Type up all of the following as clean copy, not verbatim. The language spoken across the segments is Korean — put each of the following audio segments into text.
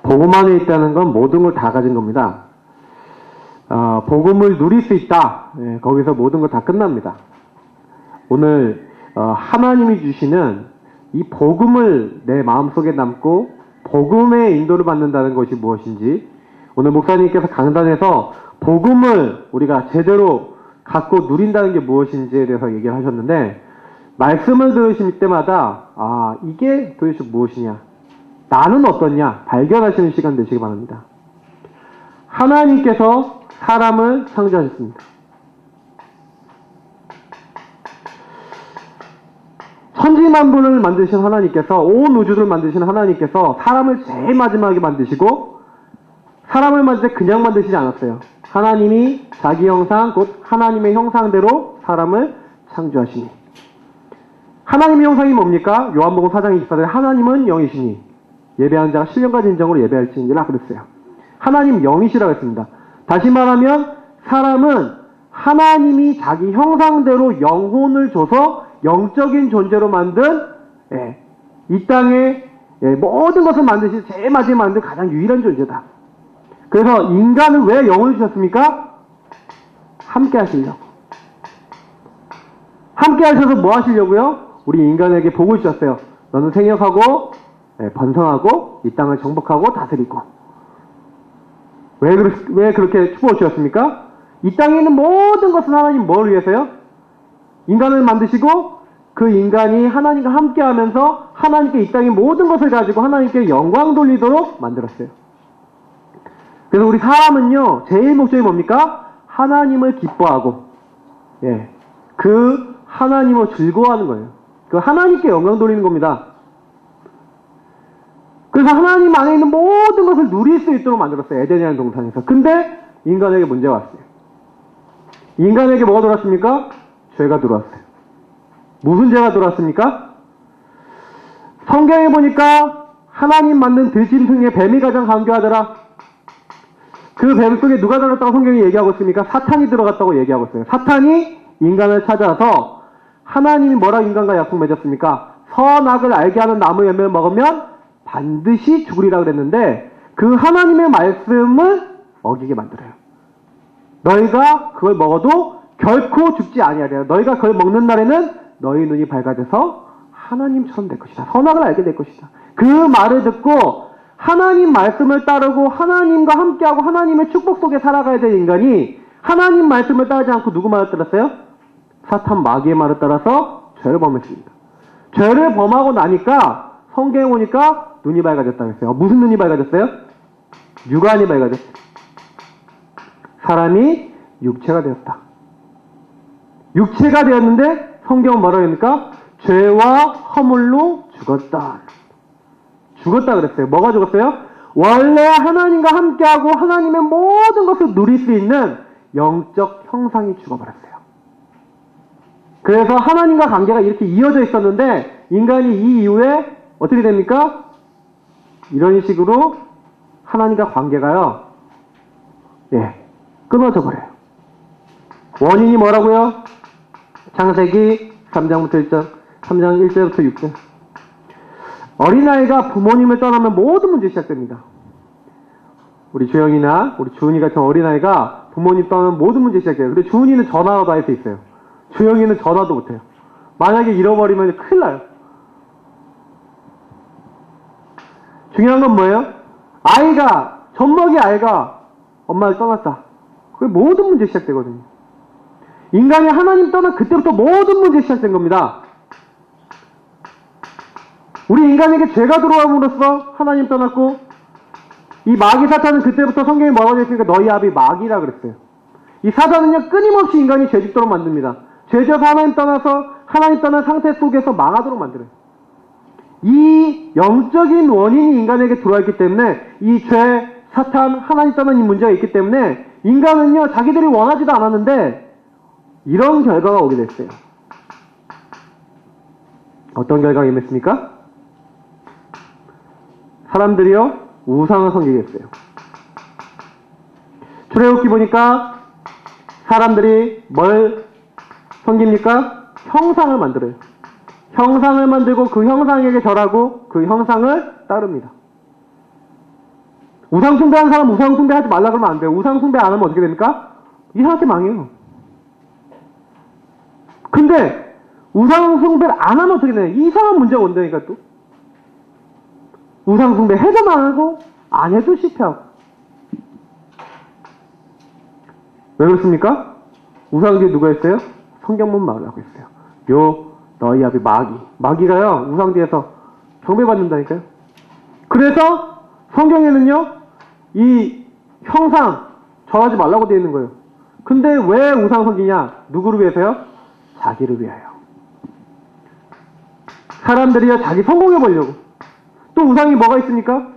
복음 안에 있다는 건 모든 걸 다 가진 겁니다. 복음을 누릴 수 있다. 거기서 모든 거 다 끝납니다. 오늘 하나님이 주시는 이 복음을 내 마음속에 담고 복음의 인도를 받는다는 것이 무엇인지, 오늘 목사님께서 강단에서 복음을 우리가 제대로 갖고 누린다는 게 무엇인지에 대해서 얘기를 하셨는데, 말씀을 들으실 때마다 이게 도대체 무엇이냐, 나는 어떻냐 발견하시는 시간 되시기 바랍니다. 하나님께서 사람을 창조하셨습니다. 천지만물을 만드신 하나님께서, 온 우주를 만드신 하나님께서 사람을 제일 마지막에 만드시고, 사람을 만들 때 그냥 만드시지 않았어요. 하나님이 자기 형상, 곧 하나님의 형상대로 사람을 창조하시니. 하나님의 형상이 뭡니까? 요한복음 4장 24절에 하나님은 영이시니 예배하는 자가 신령과 진정으로 예배할지니라 그랬어요. 하나님 영이시라고 했습니다. 다시 말하면 사람은 하나님이 자기 형상대로 영혼을 줘서 영적인 존재로 만든, 이 땅에 모든 것을 만드신 제일 마지막에 만든 가장 유일한 존재다. 그래서 인간은 왜 영혼을 주셨습니까? 함께 하시려고. 함께 하셔서 뭐 하시려고요? 우리 인간에게 복을 주셨어요. 너는 생육하고 번성하고 이 땅을 정복하고 다스리고. 왜 그렇게 축복을 주셨습니까? 이 땅에 있는 모든 것은 하나님 뭘 위해서요? 인간을 만드시고 그 인간이 하나님과 함께 하면서 하나님께 이 땅의 모든 것을 가지고 하나님께 영광 돌리도록 만들었어요. 그래서 우리 사람은요, 제일 목적이 뭡니까? 하나님을 기뻐하고, 그 하나님을 즐거워하는 거예요. 그 하나님께 영광 돌리는 겁니다. 그래서 하나님 안에 있는 모든 것을 누릴 수 있도록 만들었어요. 에덴이라는 동산에서. 근데 인간에게 문제가 왔어요. 인간에게 뭐가 들어왔습니까? 죄가 들어왔어요. 무슨 죄가 들어왔습니까? 성경에 보니까 하나님 만든 들짐승의 뱀이 가장 강교하더라. 그 뱀 속에 누가 들어갔다고 성경이 얘기하고 있습니까? 사탄이 들어갔다고 얘기하고 있어요. 사탄이 인간을 찾아서 하나님이 뭐라고 인간과 약속 맺었습니까? 선악을 알게 하는 나무 열매를 먹으면 반드시 죽으리라 그랬는데, 그 하나님의 말씀을 어기게 만들어요. 너희가 그걸 먹어도 결코 죽지 아니하리라. 너희가 그걸 먹는 날에는 너희 눈이 밝아져서 하나님처럼 될 것이다. 선악을 알게 될 것이다. 그 말을 듣고 하나님 말씀을 따르고 하나님과 함께하고 하나님의 축복 속에 살아가야 될 인간이 하나님 말씀을 따르지 않고 누구 말을 따랐어요? 사탄 마귀의 말을 따라서 죄를 범했습니다. 죄를 범하고 나니까 성경에 보니까 눈이 밝아졌다고 했어요. 무슨 눈이 밝아졌어요? 육안이 밝아졌어요. 사람이 육체가 되었다. 육체가 되었는데 성경은 뭐라고 합니까? 죄와 허물로 죽었다. 죽었다 그랬어요. 뭐가 죽었어요? 원래 하나님과 함께하고 하나님의 모든 것을 누릴 수 있는 영적 형상이 죽어버렸어요. 그래서 하나님과 관계가 이렇게 이어져 있었는데 인간이 이 이후에 어떻게 됩니까? 이런 식으로 하나님과 관계가요, 끊어져 버려요. 원인이 뭐라고요? 창세기 3장부터 1절, 3장 1절부터 6절. 어린아이가 부모님을 떠나면 모든 문제 시작됩니다. 우리 주영이나 우리 주은이 같은 어린아이가 부모님 떠나면 모든 문제 시작해요. 근데 주은이는 전화도 할 수 있어요. 주영이는 전화도 못해요. 만약에 잃어버리면 큰일 나요. 중요한 건 뭐예요? 젖먹이 아이가 엄마를 떠났다. 그게 모든 문제 시작되거든요. 인간이 하나님 떠난 그때부터 모든 문제 시작된 겁니다. 우리 인간에게 죄가 들어옴으로써 하나님 떠났고, 이 마귀 사탄은 그때부터 성경에 뭐라고 했으니까 너희 아비 마귀라 그랬어요. 이 사탄은요, 끊임없이 인간이 죄 짓도록 만듭니다. 죄져서 하나님 떠난 상태 속에서 망하도록 만들어요. 이 영적인 원인이 인간에게 들어와 있기 때문에, 이 죄, 사탄, 하나님 떠난 이 문제가 있기 때문에 인간은요, 자기들이 원하지도 않았는데 이런 결과가 오게 됐어요. 어떤 결과가 임했습니까? 사람들이요, 우상을 섬기게 했어요. 출애굽기 보니까 사람들이 뭘 섬깁니까? 형상을 만들어요. 형상을 만들고 그 형상에게 절하고 그 형상을 따릅니다. 우상숭배하는 사람 우상숭배하지 말라 그러면 안 돼요. 우상숭배 안 하면 어떻게 됩니까? 이상하게 망해요. 근데 우상숭배를 안 하면 어떻게 되냐? 이상한 문제가 온다니까 또. 우상숭배 해도 망하고 안 해도 실패하고. 왜 그렇습니까? 우상뒤에 누가 있어요? 성경문 말하고 있어요. 요 너희 앞에 마귀가요 우상뒤에서 경배받는다니까요. 그래서 성경에는요 이 형상 절하지 말라고 되어 있는 거예요. 근데 왜 우상 섬기냐? 누구를 위해서요? 자기를 위하여. 사람들이요 자기 성공해 보려고. 또 우상이 뭐가 있습니까?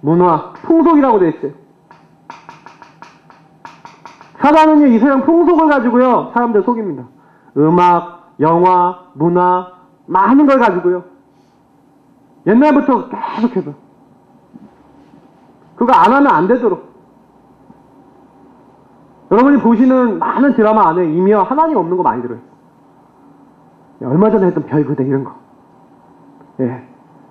문화, 풍속이라고 되어 있어요. 사단은요 이 세상 풍속을 가지고요 사람들 속입니다. 음악, 영화, 문화 많은 걸 가지고요 옛날부터 계속해서 그거 안 하면 안 되도록. 여러분이 보시는 많은 드라마 안에 이미와 하나님 없는 거 많이 들어요. 얼마 전에 했던 별그대 이런 거. 예.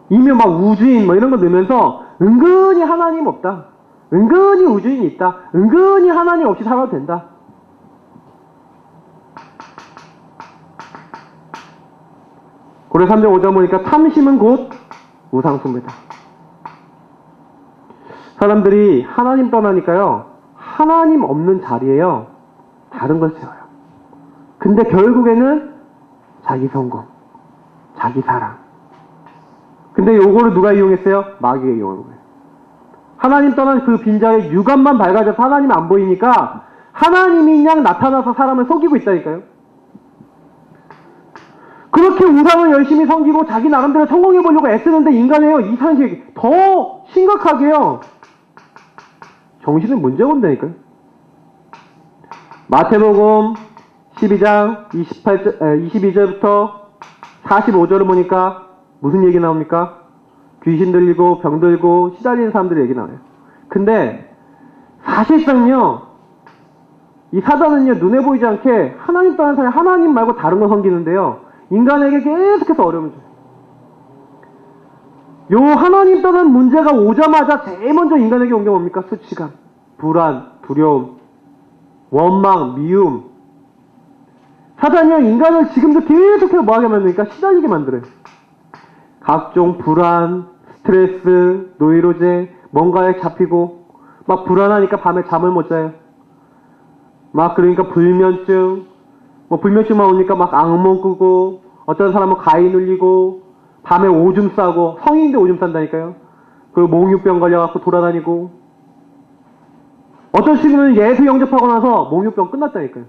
이미 막 우주인 뭐 이런 거 넣으면서 은근히 하나님 없다. 은근히 우주인이 있다. 은근히 하나님 없이 살아도 된다. 고려 3장 5절 보니까 탐심은 곧 우상숭배다. 사람들이 하나님 떠나니까요. 하나님 없는 자리에요. 다른 걸 세워요. 근데 결국에는 자기 성공, 자기 사랑. 근데 요거를 누가 이용했어요? 마귀가 이용한 거예요. 하나님 떠난 그 빈자리에 육안만 밝아져서 하나님이 안 보이니까 하나님이 그냥 나타나서 사람을 속이고 있다니까요. 그렇게 우상을 열심히 섬기고 자기 나름대로 성공해보려고 애쓰는데 인간이에요. 이상하게 더 심각하게요. 정신에 문제가 온다니까요. 마태복음 12장 22절부터 45절을 보니까 무슨 얘기 나옵니까? 귀신 들리고 병 들고 시달리는 사람들의 얘기 나와요. 근데 사실상요 이 사단은요 눈에 보이지 않게 하나님 떠난 사람이 하나님 말고 다른 거 섬기는데요 인간에게 계속해서 어려움을 줘요. 요 하나님 떠난 문제가 오자마자 제일 먼저 인간에게 온 게 뭡니까? 수치감, 불안, 두려움, 원망, 미움. 사단이요 인간을 지금도 계속해서 뭐하게 만드니까 시달리게 만들어요. 각종 불안, 스트레스, 노이로제, 뭔가에 잡히고 막 불안하니까 밤에 잠을 못 자요. 막 그러니까 불면증, 뭐 불면증만 오니까 막 악몽 꾸고 어떤 사람은 가위 눌리고 밤에 오줌 싸고 성인인데 오줌 싼다니까요. 그리고 몽유병 걸려갖고 돌아다니고 어떤 친구는 예수 영접하고 나서 몽유병 끝났다니까요.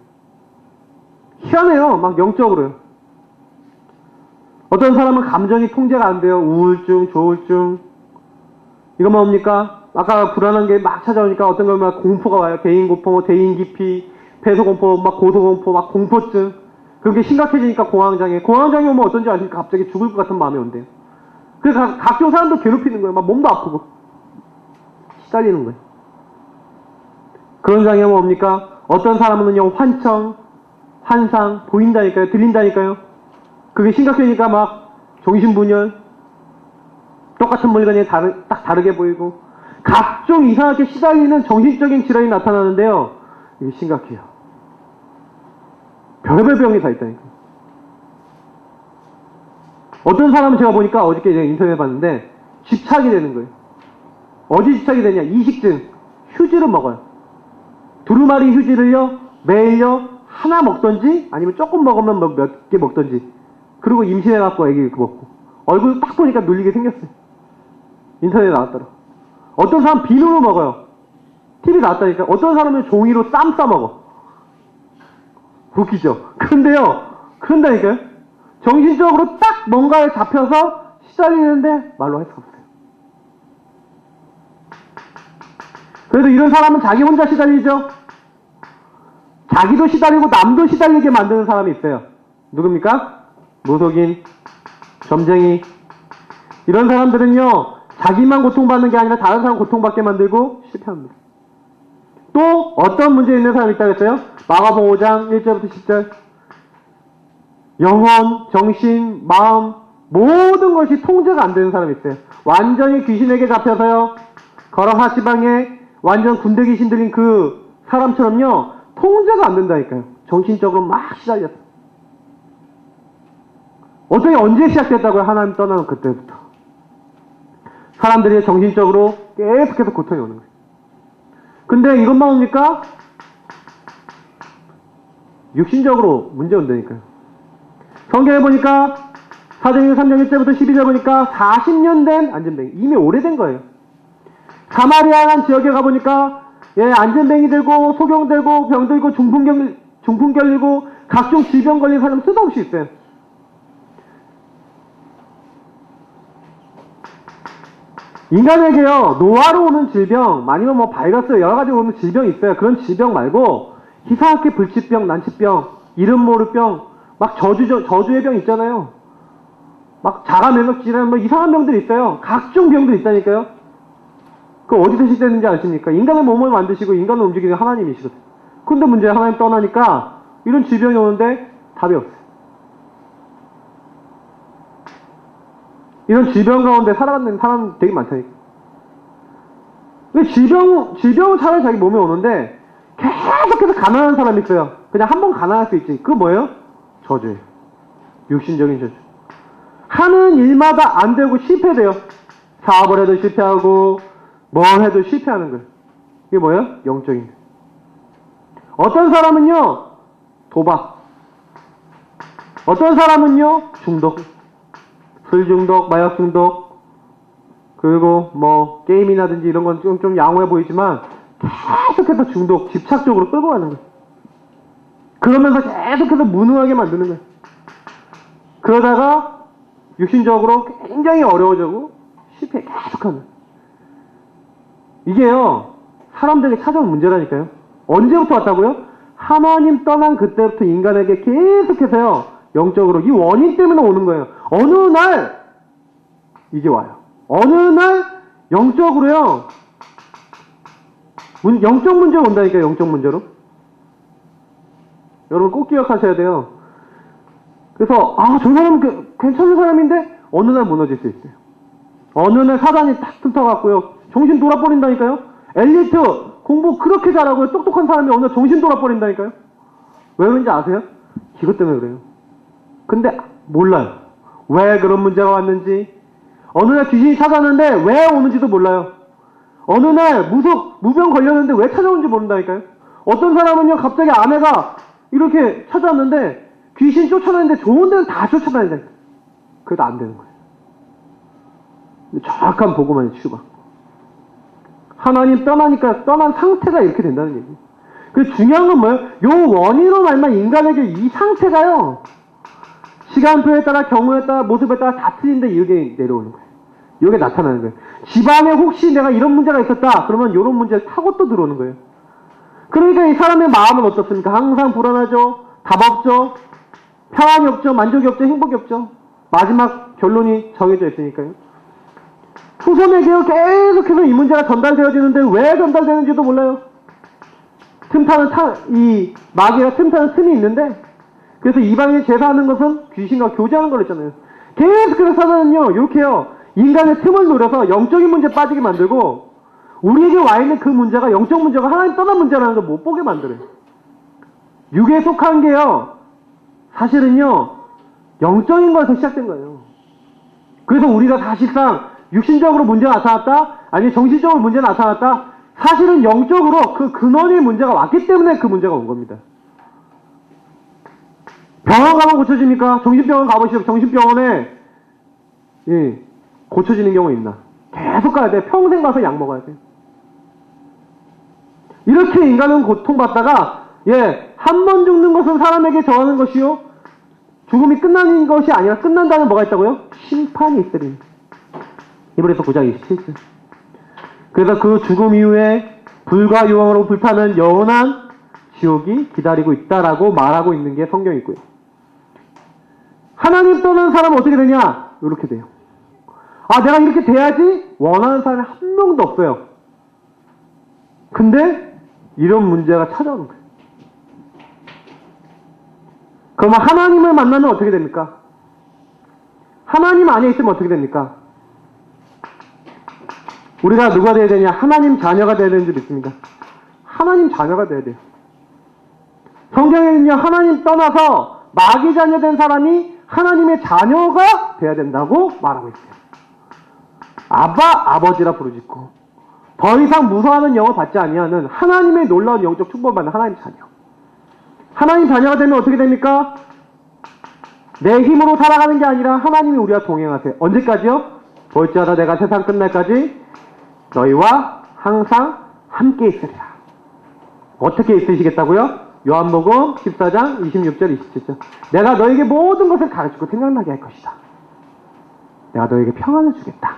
희한해요. 막 영적으로요. 어떤 사람은 감정이 통제가 안 돼요. 우울증, 조울증. 이건 뭡니까? 아까 불안한 게 막 찾아오니까 어떤 걸 막 공포가 와요. 개인 공포, 대인 기피, 폐소 공포, 막 고소 공포, 막 공포증. 그게 심각해지니까 공황장애. 공황장애 오면 어떤지 아십니까? 갑자기 죽을 것 같은 마음이 온대요. 그래서 각종 사람도 괴롭히는 거예요. 막 몸도 아프고. 시달리는 거예요. 그런 장애가 뭡니까? 어떤 사람은요, 환청, 환상, 보인다니까요. 들린다니까요. 그게 심각해지니까 막 정신분열, 똑같은 물건이 딱 다르게 보이고 각종 이상하게 시달리는 정신적인 질환이 나타나는데요. 이게 심각해요. 별의별 병이 다 있다니까. 어떤 사람은 제가 보니까 어저께 제가 인터넷에 봤는데 집착이 되는 거예요. 어디 집착이 되냐? 이식증. 휴지를 먹어요. 두루마리 휴지를요 매일요 하나 먹던지 아니면 조금 먹으면 몇 개 먹던지. 그리고 임신해갖고 애기 먹고 얼굴 딱 보니까 눌리게 생겼어요. 인터넷에 나왔더라. 어떤 사람 비누로 먹어요. TV 나왔다니까. 어떤 사람은 종이로 쌈 싸먹어. 웃기죠? 근데요 그런다니까요. 정신적으로 딱 뭔가에 잡혀서 시달리는데 말로 할 수 없어요. 그래도 이런 사람은 자기 혼자 시달리죠. 자기도 시달리고 남도 시달리게 만드는 사람이 있어요. 누굽니까? 무속인, 점쟁이. 이런 사람들은요 자기만 고통받는 게 아니라 다른 사람 고통받게 만들고 실패합니다. 또 어떤 문제 있는 사람이 있다고 했어요? 마가복음 5장 1절부터 10절. 영혼, 정신, 마음 모든 것이 통제가 안 되는 사람이 있어요. 완전히 귀신에게 잡혀서요. 거라사시방에 완전 군대 귀신 들린 그 사람처럼요. 통제가 안 된다니까요. 정신적으로 막 시달렸어. 어떻게 언제 시작됐다고요? 하나님 떠나는 그때부터. 사람들이 정신적으로 계속해서 고통이 오는 거예요. 근데 이것만 옵니까? 육신적으로 문제 온다니까요. 성경에 보니까 사도행전 3장 1절부터 12절 보니까 40년 된 안전뱅이, 이미 오래된 거예요. 사마리아라는 지역에 가보니까 안전뱅이 들고 소경 들고 병 들고 중풍 걸리고 각종 질병 걸린 사람 수도 없이 있어요. 인간에게요, 노화로 오는 질병, 아니면 뭐 바이러스 여러 가지 오는 질병이 있어요. 그런 질병 말고 이상하게 불치병, 난치병, 이름 모를 병, 막 저주의 병 있잖아요. 막 자가 면역 질환, 뭐 이상한 병들이 있어요. 각종 병들이 있다니까요. 그 어디서 시작되는지 아십니까? 인간의 몸을 만드시고 인간을 움직이는 하나님이시거든요. 근데 문제는 하나님 떠나니까 이런 질병이 오는데 답이 없어요. 이런 질병 가운데 살아가는 사람 되게 많다니까. 질병은 차라리 자기 몸에 오는데 계속해서 가난한 사람이 있어요. 그냥 한 번 가난할 수 있지. 그거 뭐예요? 저주예요. 육신적인 저주. 하는 일마다 안 되고 실패돼요. 사업을 해도 실패하고 뭘 해도 실패하는 거예요. 이게 뭐예요? 영적인 거예요. 어떤 사람은요, 도박. 어떤 사람은요, 중독. 술 중독, 마약 중독, 그리고 뭐 게임이라든지 이런 건 좀 양호해 보이지만 계속해서 중독, 집착적으로 끌고 가는 거예요. 그러면서 계속해서 무능하게 만드는 거예요. 그러다가 육신적으로 굉장히 어려워지고 실패 계속하는 거예요. 이게요, 사람들에게 찾아온 문제라니까요. 언제부터 왔다고요? 하나님 떠난 그때부터 인간에게 계속해서요, 영적으로 이 원인 때문에 오는 거예요. 어느 날 이게 와요. 어느 날 영적으로요, 영적 문제가 온다니까요. 영적 문제로. 여러분 꼭 기억하셔야 돼요. 그래서 저 사람은 괜찮은 사람인데 어느 날 무너질 수 있어요. 어느 날 사단이 탁 훑어갖고요, 정신 돌아버린다니까요. 엘리트 공부 그렇게 잘하고요, 똑똑한 사람이 어느 날 정신 돌아버린다니까요. 왜 그런지 아세요? 이것 때문에 그래요. 근데 몰라요. 왜 그런 문제가 왔는지. 어느 날 귀신이 찾아왔는데 왜 오는지도 몰라요. 어느 날 무병 걸렸는데 왜 찾아오는지 모른다니까요. 어떤 사람은요, 갑자기 아내가 이렇게 찾아왔는데 귀신 쫓아다니는데 좋은 데는 다 쫓아다닌다. 그래도 안 되는 거예요. 정확한 보고만 치유받고. 하나님 떠나니까 떠난 상태가 이렇게 된다는 얘기예요. 그 중요한 건 뭐예요? 요 원인으로 말만 인간에게 이 상태가요, 시간표에 따라, 경우에 따라, 모습에 따라 다 틀린데 이게 내려오는 거예요. 이게 나타나는 거예요. 집안에 혹시 내가 이런 문제가 있었다 그러면 이런 문제를 타고 또 들어오는 거예요. 그러니까 이 사람의 마음은 어떻습니까? 항상 불안하죠. 답 없죠. 평안이 없죠. 만족이 없죠. 행복이 없죠. 마지막 결론이 정해져 있으니까요. 후손에게요, 계속해서 이 문제가 전달되어지는데 왜 전달되는지도 몰라요. 이 마귀가 틈타는 틈이 있는데, 그래서 이방인이 제사하는 것은 귀신과 교제하는 걸 했잖아요. 계속해서 사단은요, 이렇게요, 인간의 틈을 노려서 영적인 문제에 빠지게 만들고, 우리에게 와 있는 그 문제가 영적 문제가 하나님 떠난 문제라는 걸 못 보게 만들어요. 육에 속한 게요, 사실은요, 영적인 거에서 시작된 거예요. 그래서 우리가 사실상 육신적으로 문제가 나타났다, 아니면 정신적으로 문제가 나타났다, 사실은 영적으로 그 근원의 문제가 왔기 때문에 그 문제가 온 겁니다. 병원 가면 고쳐집니까? 정신병원 가보시죠. 정신병원에 고쳐지는 경우 있나? 계속 가야 돼. 평생 가서 약 먹어야 돼. 이렇게 인간은 고통받다가 한 번 죽는 것은 사람에게 정하는 것이요, 죽음이 끝나는 것이 아니라 끝난다는 뭐가 있다고요? 심판이 있으리니. 히브리서 9장 27절. 그래서 그 죽음 이후에 불과 유황으로 불타는 영원한 지옥이 기다리고 있다라고 말하고 있는 게 성경이 있고요. 하나님 떠난 사람은 어떻게 되냐? 이렇게 돼요. 내가 이렇게 돼야지? 원하는 사람이 한 명도 없어요. 근데 이런 문제가 찾아오는 거예요. 그러면 하나님을 만나면 어떻게 됩니까? 하나님 안에 있으면 어떻게 됩니까? 우리가 누가 돼야 되냐? 하나님 자녀가 돼야 되는 줄 믿습니다. 하나님 자녀가 돼야 돼요. 성경에는요, 하나님 떠나서 마귀 자녀 된 사람이 하나님의 자녀가 돼야 된다고 말하고 있어요. 아바, 아버지라 부르짖고 더 이상 무서워하는 영을 받지 아니하는 하나님의 놀라운 영적 축복을 받는 하나님 자녀. 하나님 자녀가 되면 어떻게 됩니까? 내 힘으로 살아가는 게 아니라 하나님이 우리와 동행하세요. 언제까지요? 볼지어다 내가 세상 끝날까지 너희와 항상 함께 있으리라. 어떻게 있으시겠다고요? 요한복음 14장 26절 27절. 내가 너에게 모든 것을 가르치고 생각나게 할 것이다. 내가 너에게 평안을 주겠다.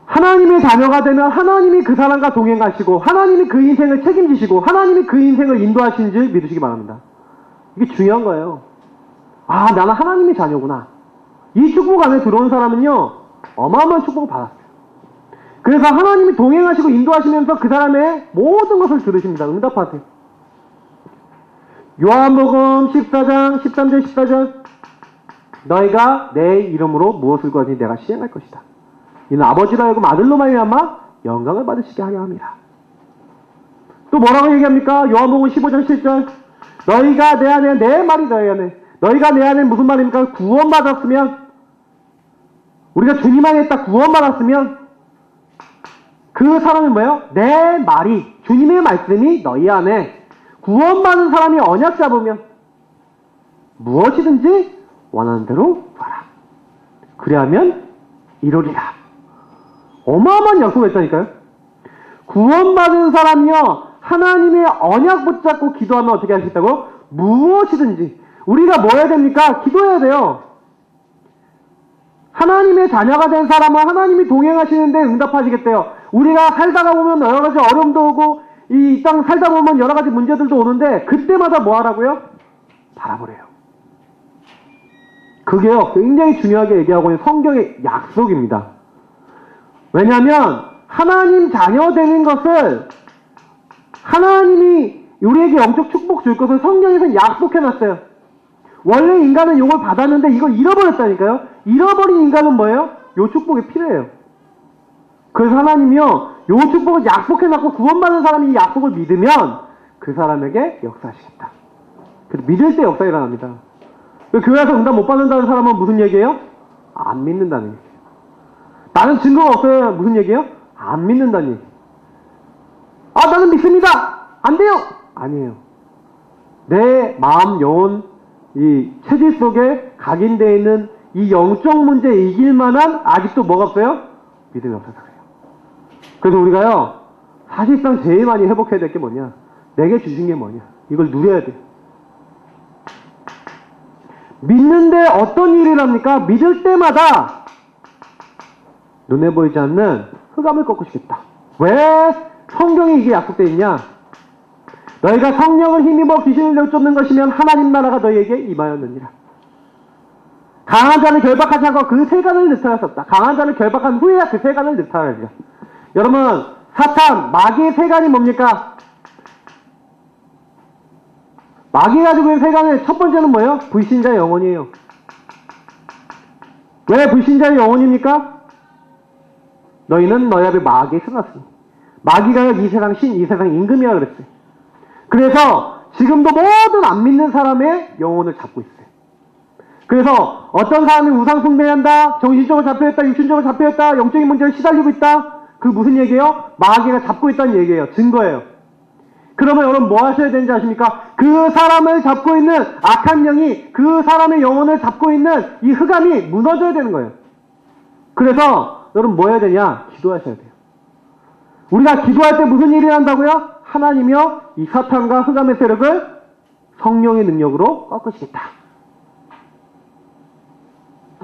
하나님의 자녀가 되면 하나님이 그 사람과 동행하시고 하나님이 그 인생을 책임지시고 하나님이 그 인생을 인도하시는 줄 믿으시기 바랍니다. 이게 중요한 거예요. 아, 나는 하나님의 자녀구나. 이 축복 안에 들어온 사람은요, 어마어마한 축복을 받았어요. 그래서 하나님이 동행하시고 인도하시면서 그 사람의 모든 것을 들으십니다. 응답하세요. 요한복음 14장 13절 14절. 너희가 내 이름으로 무엇을 구하든지 내가 시행할 것이다. 이는 아버지로 하여금 아들로 말미암아 영광을 받으시게 하려 함이라. 또 뭐라고 얘기합니까? 요한복음 15장 7절. 너희가 내 안에, 내 말이 너희 안에. 너희가 내 안에 무슨 말입니까? 구원받았으면, 우리가 주님 안에 딱 구원받았으면 그 사람이 뭐예요? 내 말이, 주님의 말씀이 너희 안에, 구원받은 사람이 언약 잡으면 무엇이든지 원하는 대로 봐라. 그리하면 이루리라. 어마어마한 약속을 했다니까요. 구원받은 사람이요, 하나님의 언약 붙잡고 기도하면 어떻게 하시겠다고? 무엇이든지. 우리가 뭐 해야 됩니까? 기도해야 돼요. 하나님의 자녀가 된 사람은 하나님이 동행하시는데 응답하시겠대요. 우리가 살다가 보면 여러 가지 어려움도 오고 이 땅 살다 보면 여러 가지 문제들도 오는데 그때마다 뭐 하라고요? 바라보래요. 그게요, 굉장히 중요하게 얘기하고 있는 성경의 약속입니다. 왜냐하면 하나님 자녀 되는 것을 하나님이 우리에게 영적 축복 줄 것을 성경에서 약속해놨어요. 원래 인간은 이걸 받았는데 이걸 잃어버렸다니까요. 잃어버린 인간은 뭐예요? 요 축복이 필요해요. 그래서 하나님이요, 요 축복을 약속해놨고 구원받은 사람이 이 약속을 믿으면 그 사람에게 역사하시겠다. 그래서 믿을 때 역사가 일어납니다. 교회에서 응답 못 받는다는 사람은 무슨 얘기예요? 안 믿는다는 얘기예요. 나는 증거가 없어요. 무슨 얘기예요? 안 믿는다는 얘기. 아, 나는 믿습니다. 안 돼요. 아니에요. 내 마음, 영혼, 이 체질 속에 각인되어 있는 이 영적 문제 이길 만한 아직도 뭐가 없어요? 믿음이 없어서 그래요. 그래서 우리가요, 사실상 제일 많이 회복해야 될 게 뭐냐? 내게 주신 게 뭐냐? 이걸 누려야 돼요. 믿는데 어떤 일을 합니까? 믿을 때마다 눈에 보이지 않는 흑암을 꺾으시겠다. 왜 성경에 이게 약속되어 있냐? 너희가 성령을 힘입어 귀신을 내쫓는 것이면 하나님 나라가 너희에게 임하였느니라. 강한 자를 결박하지 않고 그 세간을 느타낼 수 없다. 강한 자를 결박한 후에야 그 세간을 느타내리라. 여러분, 사탄, 마귀의 세간이 뭡니까? 마귀가 가지고 있는 세간의 첫 번째는 뭐예요? 불신자의 영혼이에요. 왜 불신자의 영혼입니까? 너희는 너희 앞에 마귀에 쓰놨으니. 마귀가 이 세상 신, 이 세상 임금이라 그랬어요. 그래서 지금도 모든 안 믿는 사람의 영혼을 잡고 있어요. 그래서 어떤 사람이 우상 숭배한다, 정신적으로 잡혀있다, 육신적으로 잡혀있다, 영적인 문제를 시달리고 있다. 그 무슨 얘기예요? 마귀가 잡고 있다는 얘기예요. 증거예요. 그러면 여러분 뭐 하셔야 되는지 아십니까? 그 사람을 잡고 있는 악한 영이 그 사람의 영혼을 잡고 있는 이 흑암이 무너져야 되는 거예요. 그래서 여러분 뭐 해야 되냐? 기도하셔야 돼요. 우리가 기도할 때 무슨 일이 난다고요? 하나님이요, 이 사탄과 흑암의 세력을 성령의 능력으로 꺾으시겠다.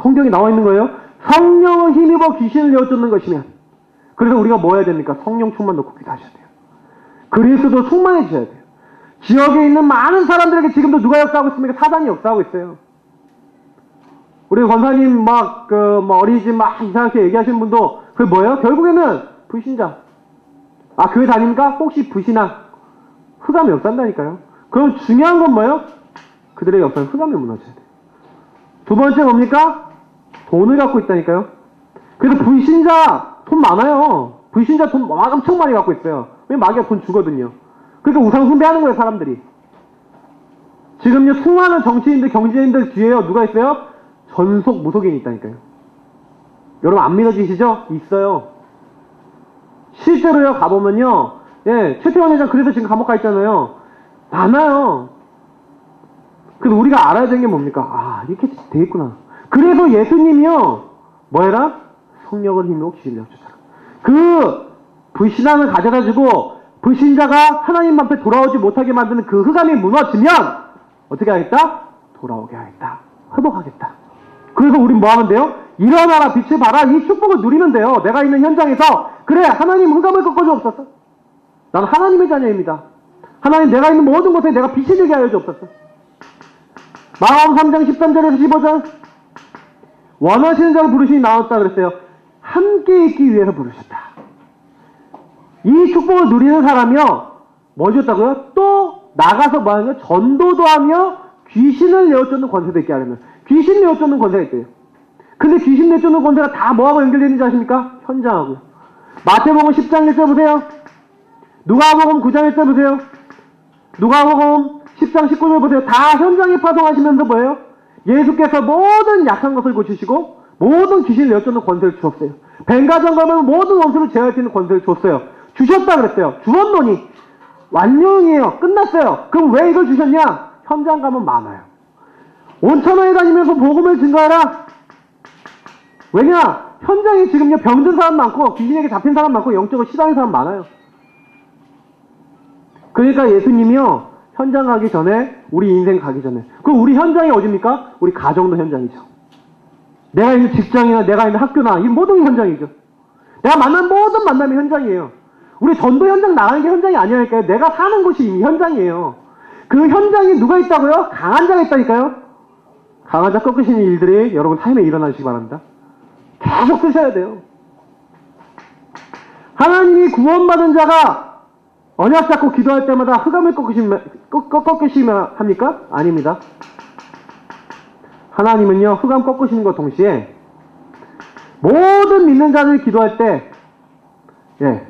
성경이 나와 있는 거예요. 성령을 힘입어 귀신을 내어쫓는 것이면. 그래서 우리가 뭐 해야 됩니까? 성령 충만 놓고 기도하셔야 돼요. 그리스도 충만해지셔야 돼요. 지역에 있는 많은 사람들에게 지금도 누가 역사하고 있습니까? 사단이 역사하고 있어요. 우리 권사님 어린이집 이상하게 얘기하시는 분도 그게 뭐예요? 결국에는 불신자. 아, 교회 다닙니까? 혹시 불신앙. 흑암이 역사한다니까요. 그럼 중요한 건 뭐예요? 그들의 역사는 흑암에 무너져야 돼요. 두 번째 뭡니까? 돈을 갖고 있다니까요. 그래서 불신자 돈 많아요. 불신자 돈 엄청 많이 갖고 있어요. 왜 마귀가 돈 주거든요. 그러니까 우상 숭배하는 거예요, 사람들이. 지금요, 수많은 정치인들, 경제인들 뒤에요, 누가 있어요? 전속 무속인이 있다니까요. 여러분 안 믿어지시죠? 있어요. 실제로요, 가보면요, 예, 최태원 회장 그래서 지금 감옥 가 있잖아요. 많아요. 그래서 우리가 알아야 되는 게 뭡니까? 아, 이렇게 돼 있구나. 그래서 예수님이요, 뭐해라? 성령을 힘으로 귀신을 쫓아라. 그 불신앙을 가져가지고 불신자가 하나님 앞에 돌아오지 못하게 만드는 그 흑암이 무너지면 어떻게 하겠다? 돌아오게 하겠다. 회복하겠다. 그래서 우린 뭐 하면 돼요? 일어나라, 빛을 봐라. 이 축복을 누리면 돼요. 내가 있는 현장에서 그래, 하나님 흑암을 꺾어주옵소서. 나는 하나님의 자녀입니다. 하나님, 내가 있는 모든 곳에 내가 빛이 되게 하여 주옵소서. 마가복음 3장 13절에서 15절, 원하시는 자를 부르시니 나왔다 그랬어요. 함께 있기 위해서 부르셨다. 이 축복을 누리는 사람이요, 뭐 줬다고요? 또 나가서 뭐 하는 거예요? 전도도 하며 귀신을 내어쫓는 권세도 있게 하려면. 귀신 내어쫓는 권세가 있대요. 근데 귀신 내쫓는 권세가 다 뭐하고 연결되는지 아십니까? 현장하고요. 마태복음 10장 1절 보세요. 누가복음 9장 1절 보세요. 누가복음 10장 19절 보세요. 다 현장에 파송하시면서 뭐예요? 예수께서 모든 약한 것을 고치시고 모든 귀신을 내어쫓는 권세를 주었어요. 뱅가정 가면 모든 원수를 제어할 수 있는 권세를 줬어요. 주셨다 그랬어요. 주었노니 완료이에요. 끝났어요. 그럼 왜 이걸 주셨냐? 현장 가면 많아요. 온천하에 다니면서 복음을 증거하라. 왜냐? 현장에 지금요, 병든 사람 많고 귀신에게 잡힌 사람 많고 영적으로 시달린 사람 많아요. 그러니까 예수님이요, 현장 가기 전에, 우리 인생 가기 전에, 그럼 우리 현장이 어딥니까? 우리 가정도 현장이죠. 내가 있는 직장이나 내가 있는 학교나 이 모든 현장이죠. 내가 만난 모든 만남이 현장이에요. 우리 전도 현장 나가는 게 현장이 아니라니까요. 내가 사는 곳이 이미 현장이에요. 그 현장에 누가 있다고요? 강한 자가 있다니까요. 강한 자 꺾으시는 일들이 여러분 삶에 일어나시기 바랍니다. 계속 쓰셔야 돼요. 하나님이 구원받은 자가 언약 잡고 기도할 때마다 흑암을 꺾으시면 합니까? 아닙니다. 하나님은요, 흑암 꺾으시는 것 동시에 모든 믿는 자들이 기도할 때, 예,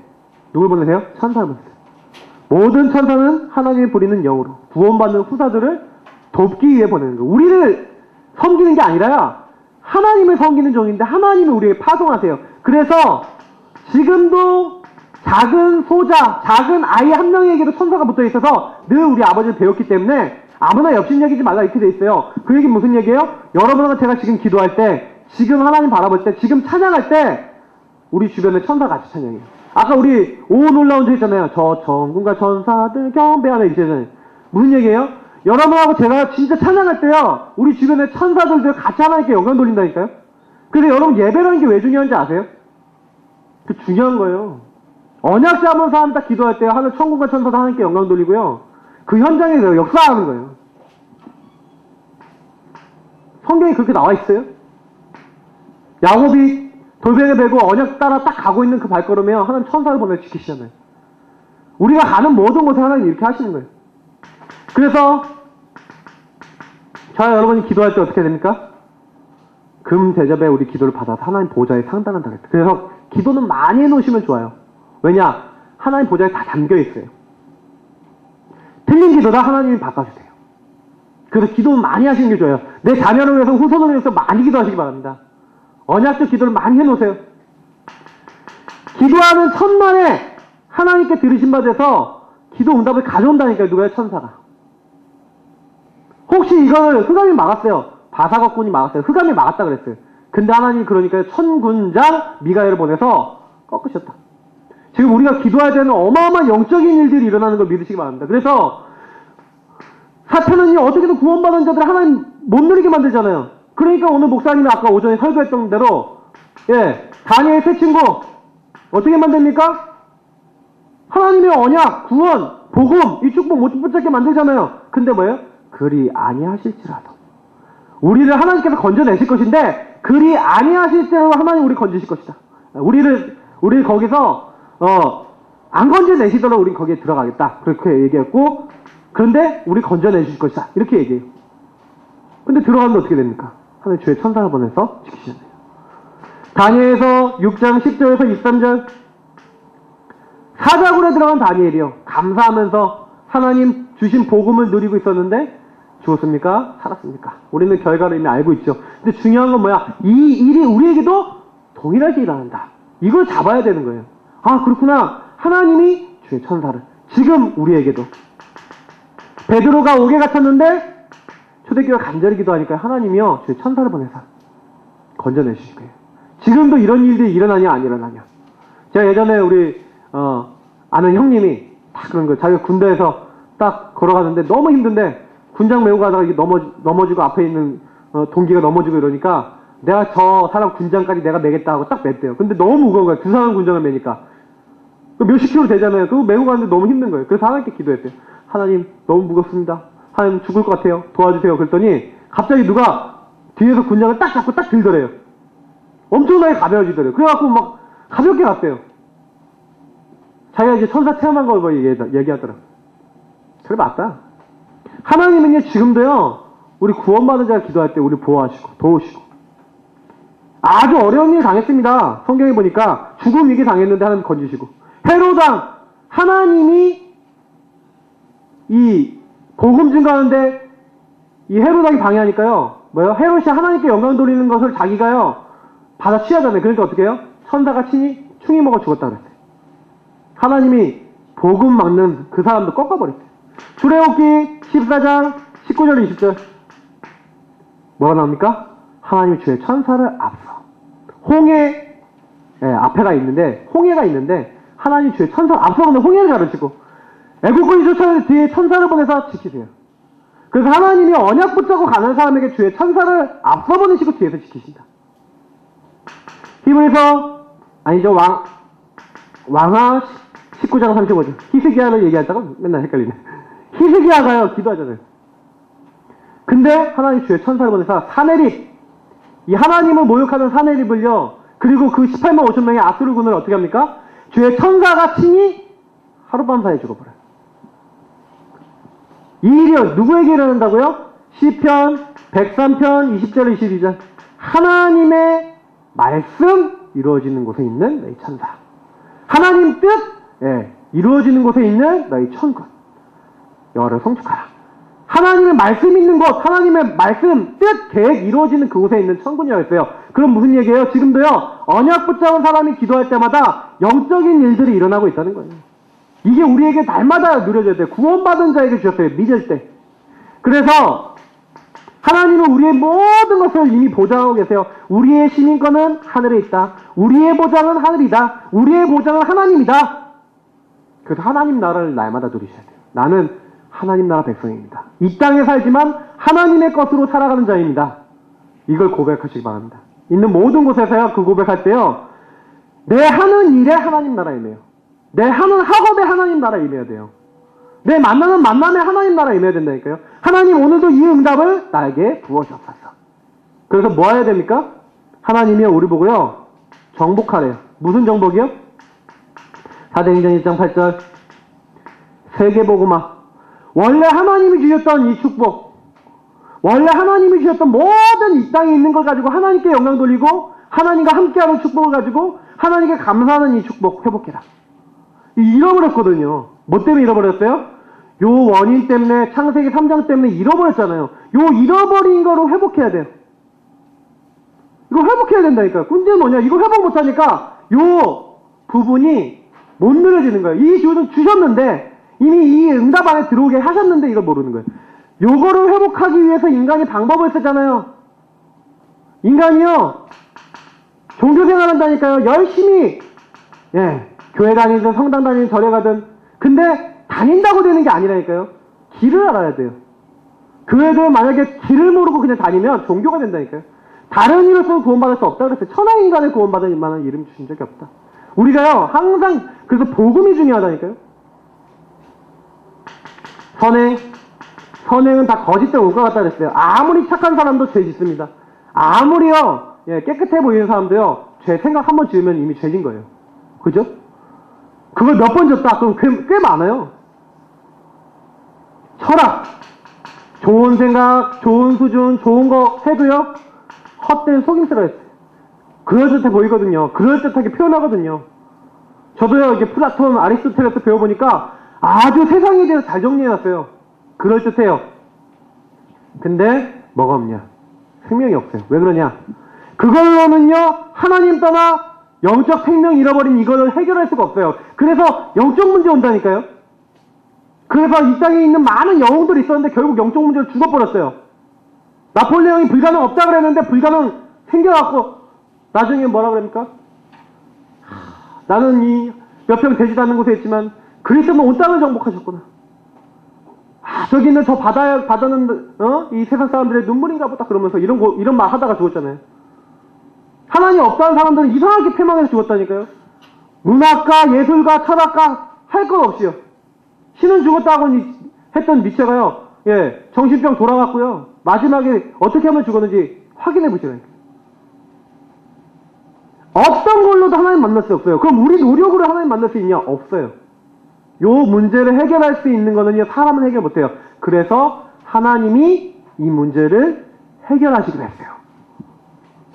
누굴 보내세요? 천사를 보내세요. 모든 천사는 하나님이 부리는 영으로 구원받는 후사들을 돕기 위해 보내는 거예요. 우리를 섬기는 게 아니라요, 하나님을 섬기는 종인데 하나님이 우리에게 파송하세요. 그래서 지금도 작은 소자, 작은 아이 한 명에게도 천사가 붙어 있어서 늘 우리 아버지를 배웠기 때문에 아무나 엽신여기지 말라 이렇게 돼 있어요. 그 얘기는 무슨 얘기예요? 여러분과 제가 지금 기도할 때, 지금 하나님 바라볼 때, 지금 찬양할 때 우리 주변에 천사 같이 찬양해요. 아까 우리 오 놀라운 저 있잖아요. 저 천군과 천사들 경배하는 이제는 무슨 얘기예요? 여러분하고 제가 진짜 찬양할 때요, 우리 주변에 천사들도 같이 하나님께 영광 돌린다니까요. 그래서 여러분 예배라는 게 왜 중요한지 아세요? 그 중요한 거예요. 언약 잡은 사람 딱 기도할 때 하늘 천군과 천사도 하나님께 영광 돌리고요, 그 현장에서 역사하는 거예요. 성경에 그렇게 나와 있어요. 야곱이 돌베개 베고 언약 따라 딱 가고 있는 그 발걸음에 하나님 천사를 보내 지키시잖아요. 우리가 가는 모든 곳에 하나님 이렇게 하시는 거예요. 그래서 저와 여러분이 기도할 때 어떻게 됩니까? 금 대접에 우리 기도를 받아서 하나님 보좌에 상달한다 그랬어요. 그래서 기도는 많이 해놓으시면 좋아요. 왜냐? 하나님 보좌에 다 담겨 있어요. 틀린 기도다 하나님이 바꿔주세요. 그래서 기도는 많이 하시는 게 좋아요. 내 자녀를 위해서, 후손을 위해서 많이 기도하시기 바랍니다. 언약적 기도를 많이 해놓으세요. 기도하는 첫날에 하나님께 들으신 바 돼서 기도 응답을 가져온다니까요. 누가요? 천사가. 혹시 이걸 흑암이 막았어요. 바사거꾼이 막았어요. 흑암이 막았다 그랬어요. 근데 하나님이 그러니까 천군장 미가엘을 보내서 꺾으셨다. 지금 우리가 기도해야 되는 어마어마한 영적인 일들이 일어나는 걸 믿으시기 바랍니다. 그래서 사탄은요, 어떻게든 구원받은 자들 하나님 못 누리게 만들잖아요. 그러니까 오늘 목사님이 아까 오전에 설교했던 대로, 예, 다니엘 세 친구 어떻게 만듭니까? 하나님의 언약, 구원, 복음, 이 축복 못 붙잡게 만들잖아요. 근데 뭐예요? 그리 아니하실지라도 우리를 하나님께서 건져내실 것인데, 그리 아니하실지라도 하나님 우리 건지실 것이다. 우리를 거기서 안 건져내시더라도 우린 거기에 들어가겠다. 그렇게 얘기했고, 그런데 우리 건져내실 것이다. 이렇게 얘기해요. 근데 들어가면 어떻게 됩니까? 하나님 주의 천사를 보내서 지키시잖아요. 다니엘에서 6장 10절에서 23절 사자굴에 들어간 다니엘이요. 감사하면서 하나님 주신 복음을 누리고 있었는데 죽었습니까? 살았습니까? 우리는 결과를 이미 알고 있죠. 근데 중요한 건 뭐야? 이 일이 우리에게도 동일하게 일어난다. 이걸 잡아야 되는 거예요. 아, 그렇구나. 하나님이 주의 천사를. 지금 우리에게도. 베드로가 옥에 갇혔는데 초대교회가 간절히 기도하니까 하나님이요. 주의 천사를 보내서 건져내실 거예요. 지금도 이런 일들이 일어나냐 안 일어나냐. 제가 예전에 우리 아는 형님이 딱 그런 거예요. 자기가 군대에서 딱 걸어가는데 너무 힘든데 군장 메고 가다가 이게 넘어지고 앞에 있는 동기가 넘어지고 이러니까 내가 저 사람 군장까지 내가 매겠다 하고 딱 맸대요. 근데 너무 무거운 거야. 두 사람 군장을 매니까. 몇십 킬로 되잖아요. 그거 메고 가는데 너무 힘든 거예요. 그래서 하나님께 기도했대요. 하나님 너무 무겁습니다. 하나님 죽을 것 같아요. 도와주세요. 그랬더니 갑자기 누가 뒤에서 군장을 딱 잡고 딱 들더래요. 엄청나게 가벼워지더래요. 그래갖고 막 가볍게 갔대요. 자기가 이제 천사 체험한 걸 뭐 얘기하더라고요. 그래 맞다. 하나님은요 지금도요 우리 구원받은 자가 기도할 때 우리 보호하시고 도우시고 아주 어려운 일 당했습니다. 성경에 보니까 죽음 위기 당했는데 하나님 건지시고 헤롯왕 하나님이 이 복음 증거하는데 이 헤롯왕이 방해하니까요 뭐요? 헤롯이 하나님께 영광 돌리는 것을 자기가요 받아 취하잖아요. 그러니까 어떻게 해요? 천사가 친히 충이 먹어 죽었다 그랬어요. 하나님이 복음 막는 그 사람도 꺾어버렸어요. 출애굽기 14장 19절 20절 뭐가 나옵니까? 하나님이 주의 천사를 앞서 홍해 앞에가 있는데 홍해가 있는데 하나님 주의 천사를 앞서가는 홍해를 가르치고 애국군이 쫓아내는 뒤에 천사를 보내서 지키세요. 그래서 하나님이 언약 붙잡고 가는 사람에게 주의 천사를 앞서 보내시고 뒤에서 지키신다. 히브리서 아니죠 왕하 19장 35절 히스기야를 얘기하다가 맨날 헷갈리네. 히스기야가요 기도하잖아요. 근데 하나님 주의 천사를 보내서 사내립 이 하나님을 모욕하는 사내립을요 그리고 그 18만 5천 명의 아수르군을 어떻게 합니까? 주의 천사가 친히 하룻밤 사이에 죽어버려요. 이 일이요 누구에게 일어난다고요? 시편 103편 20절 22절 하나님의 말씀 이루어지는 곳에 있는 너희 천사 하나님 뜻 이루어지는 곳에 있는 너희 천군 여호와를 송축하라. 하나님의 말씀 있는 곳 하나님의 말씀 뜻 계획 이루어지는 그곳에 있는 천군이라고 했어요. 그럼 무슨 얘기예요? 지금도요 언약 붙잡은 사람이 기도할 때마다 영적인 일들이 일어나고 있다는 거예요. 이게 우리에게 날마다 누려져야 돼요. 구원받은 자에게 주셨어요. 믿을 때. 그래서 하나님은 우리의 모든 것을 이미 보장하고 계세요. 우리의 시민권은 하늘에 있다. 우리의 보장은 하늘이다. 우리의 보장은 하나님이다. 그래서 하나님 나라를 날마다 누리셔야 돼요. 나는 하나님 나라 백성입니다. 이 땅에 살지만 하나님의 것으로 살아가는 자입니다. 이걸 고백하시기 바랍니다. 있는 모든 곳에서요 그 고백할 때요 내 하는 일에 하나님 나라 임해요. 내 하는 학업에 하나님 나라 임해야 돼요. 내 만나는 만남에 하나님 나라 임해야 된다니까요. 하나님 오늘도 이 응답을 나에게 부어주옵소서. 그래서 뭐 해야 됩니까? 하나님이요 우리 보고요 정복하래요. 무슨 정복이요? 사도행전 1장 8절 세계복음화 원래 하나님이 주셨던 이 축복 원래 하나님이 주셨던 모든 이 땅에 있는 걸 가지고 하나님께 영광 돌리고 하나님과 함께하는 축복을 가지고 하나님께 감사하는 이 축복 회복해라. 잃어버렸거든요. 뭐 때문에 잃어버렸어요? 요 원인 때문에 창세기 3장 때문에 잃어버렸잖아요. 요 잃어버린 거로 회복해야 돼요. 이거 회복해야 된다니까요. 문제는 뭐냐? 이거 회복 못하니까 요 부분이 못 누려지는 거예요. 이 주는 주셨는데 이미 이 응답 안에 들어오게 하셨는데 이걸 모르는 거예요. 요거를 회복하기 위해서 인간이 방법을 쓰잖아요. 인간이요 종교생활 한다니까요. 열심히 교회 다니든 성당 다니든 절에 가든 근데 다닌다고 되는 게 아니라니까요. 길을 알아야 돼요. 교회도 만약에 길을 모르고 그냥 다니면 종교가 된다니까요. 다른 이로서는 구원받을 수 없다 그랬어요. 천하인간을 구원받을 만한 이름 주신 적이 없다. 우리가요 항상 그래서 복음이 중요하다니까요. 선행은 다 거짓된 올 것 같다 그랬어요. 아무리 착한 사람도 죄 짓습니다. 아무리요 깨끗해 보이는 사람도요 죄 생각 한번 지으면 이미 죄진 거예요. 그죠? 그걸 몇 번 졌다 그럼 꽤 많아요. 철학 좋은 생각, 좋은 수준, 좋은 거 해도요, 헛된 속임수라 했어요. 그럴듯해 보이거든요. 그럴듯하게 표현하거든요. 저도요, 이게 플라톤, 아리스토텔레스 배워보니까 아주 세상에 대해서 잘 정리해놨어요. 그럴듯해요. 근데 뭐가 없냐? 생명이 없어요. 왜 그러냐? 그걸로는요, 하나님 떠나 영적 생명 잃어버린 이거를 해결할 수가 없어요. 그래서 영적 문제 온다니까요. 그래서 이 땅에 있는 많은 영웅들이 있었는데 결국 영적 문제로 죽어버렸어요. 나폴레옹이 불가능 없다 그랬는데 불가능 생겨갖고 나중에 뭐라 그럽니까? 나는 이 몇 평 되지도 않는 곳에 있지만 그리스도는 온 땅을 정복하셨구나. 저기 있는 저 바다는 이 세상 사람들의 눈물인가 보다 그러면서 이런 말 하다가 죽었잖아요. 하나님 없다는 사람들은 이상하게 패망해서 죽었다니까요. 문학가, 예술가, 철학가 할 것 없이요. 신은 죽었다고 했던 니체가요. 예, 정신병 돌아갔고요. 마지막에 어떻게 하면 죽었는지 확인해 보시라니까요. 어떤 걸로도 하나님 만날 수 없어요. 그럼 우리 노력으로 하나님 만날 수 있냐? 없어요. 요 문제를 해결할 수 있는 거는요, 사람은 해결 못해요. 그래서 하나님이 이 문제를 해결하시기로 했어요.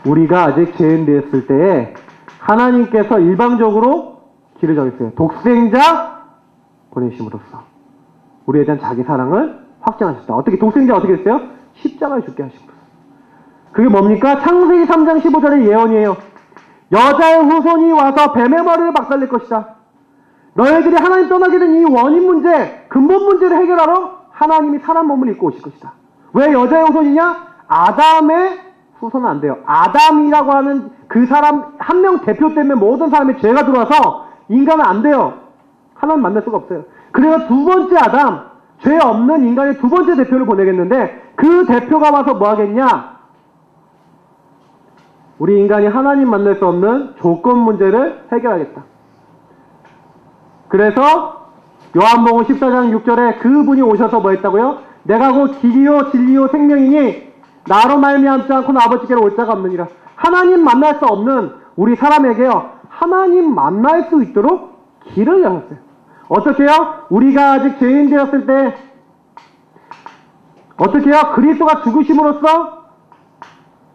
우리가 아직 죄인되었을 때에 하나님께서 일방적으로 길을 정했어요. 독생자 보내심으로써 우리에 대한 자기 사랑을 확증하셨다. 어떻게 독생자 어떻게 했어요? 십자가에 죽게 하심으로써. 그게 뭡니까? 창세기 3장 15절의 예언이에요. 여자의 후손이 와서 뱀의 머리를 박살낼 것이다. 너희들이 하나님 떠나게 된 이 원인 문제, 근본 문제를 해결하러 하나님이 사람 몸을 입고 오실 것이다. 왜 여자의 후손이냐? 아담의 후손은 안 돼요. 아담이라고 하는 그 사람 한 명 대표 때문에 모든 사람의 죄가 들어와서 인간은 안 돼요. 하나님 만날 수가 없어요. 그래서 두 번째 아담, 죄 없는 인간의 두 번째 대표를 보내겠는데 그 대표가 와서 뭐 하겠냐? 우리 인간이 하나님 만날 수 없는 조건 문제를 해결하겠다. 그래서 요한복음 14장 6절에 그분이 오셔서 뭐 했다고요? 내가 곧 길이요 진리요 생명이니 나로 말미암지 않고는 아버지께로 올 자가 없느니라. 하나님 만날 수 없는 우리 사람에게요, 하나님 만날 수 있도록 길을 열었어요. 어떻게 해요? 우리가 아직 죄인 되었을 때 어떻게 해요? 그리스도가 죽으심으로써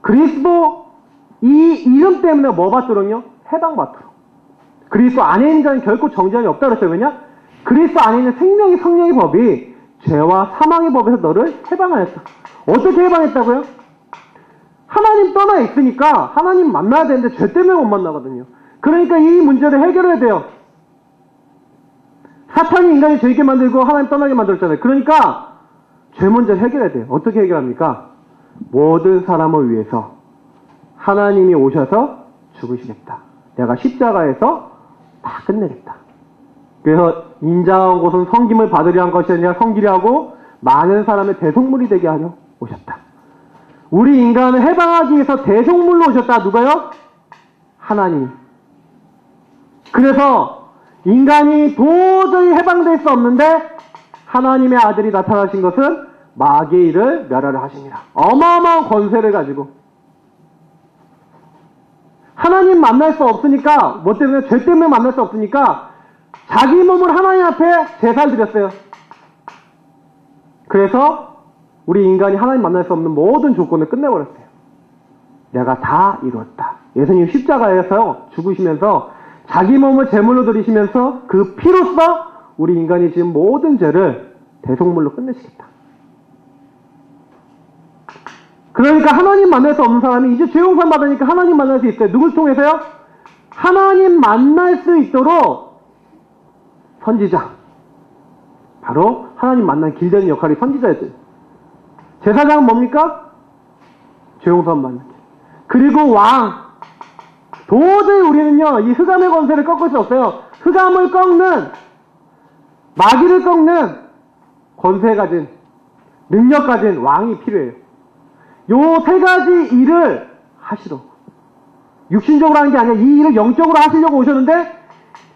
그리스도 이 이름 때문에 뭐 받도록요? 해방받도록. 그리스도 안에 있는 자는 결코 정죄함이 없다 그랬어요. 왜냐? 그리스도 안에 있는 생명의 성령의 법이 죄와 사망의 법에서 너를 해방하였다. 어떻게 해방했다고요? 하나님 떠나 있으니까 하나님 만나야 되는데 죄 때문에 못 만나거든요. 그러니까 이 문제를 해결해야 돼요. 사탄이 인간이 죄 있게 만들고 하나님 떠나게 만들었잖아요. 그러니까 죄 문제를 해결해야 돼요. 어떻게 해결합니까? 모든 사람을 위해서 하나님이 오셔서 죽으시겠다. 내가 십자가에서 다 끝내겠다. 그래서 인자한 곳은 성김을 받으려 한 것이 아니라 성기려 하고 많은 사람의 대속물이 되게 하려 오셨다. 우리 인간을 해방하기 위해서 대속물로 오셨다. 누가요? 하나님. 그래서 인간이 도저히 해방될 수 없는데 하나님의 아들이 나타나신 것은 마귀의 일을 멸하려 하십니다. 어마어마한 권세를 가지고 하나님 만날 수 없으니까, 뭐 때문에? 죄 때문에 만날 수 없으니까 자기 몸을 하나님 앞에 제사를 드렸어요. 그래서 우리 인간이 하나님 만날 수 없는 모든 조건을 끝내버렸어요. 내가 다 이루었다. 예수님 십자가에서 죽으시면서 자기 몸을 제물로 드리시면서 그 피로써 우리 인간이 지금 모든 죄를 대속물로 끝내시겠다. 그러니까 하나님 만날 수 없는 사람이 이제 죄 용서 받으니까 하나님 만날 수 있어요. 누굴 통해서요? 하나님 만날 수 있도록 선지자. 바로 하나님 만난 길 되는 역할이 선지자였어요. 제사장은 뭡니까? 죄 용서 받는 길. 그리고 왕. 도저히 우리는요, 이 흑암의 권세를 꺾을 수 없어요. 흑암을 꺾는, 마귀를 꺾는 권세 가진, 능력 가진 왕이 필요해요. 요 세 가지 일을 하시러. 육신적으로 하는 게 아니라 이 일을 영적으로 하시려고 오셨는데,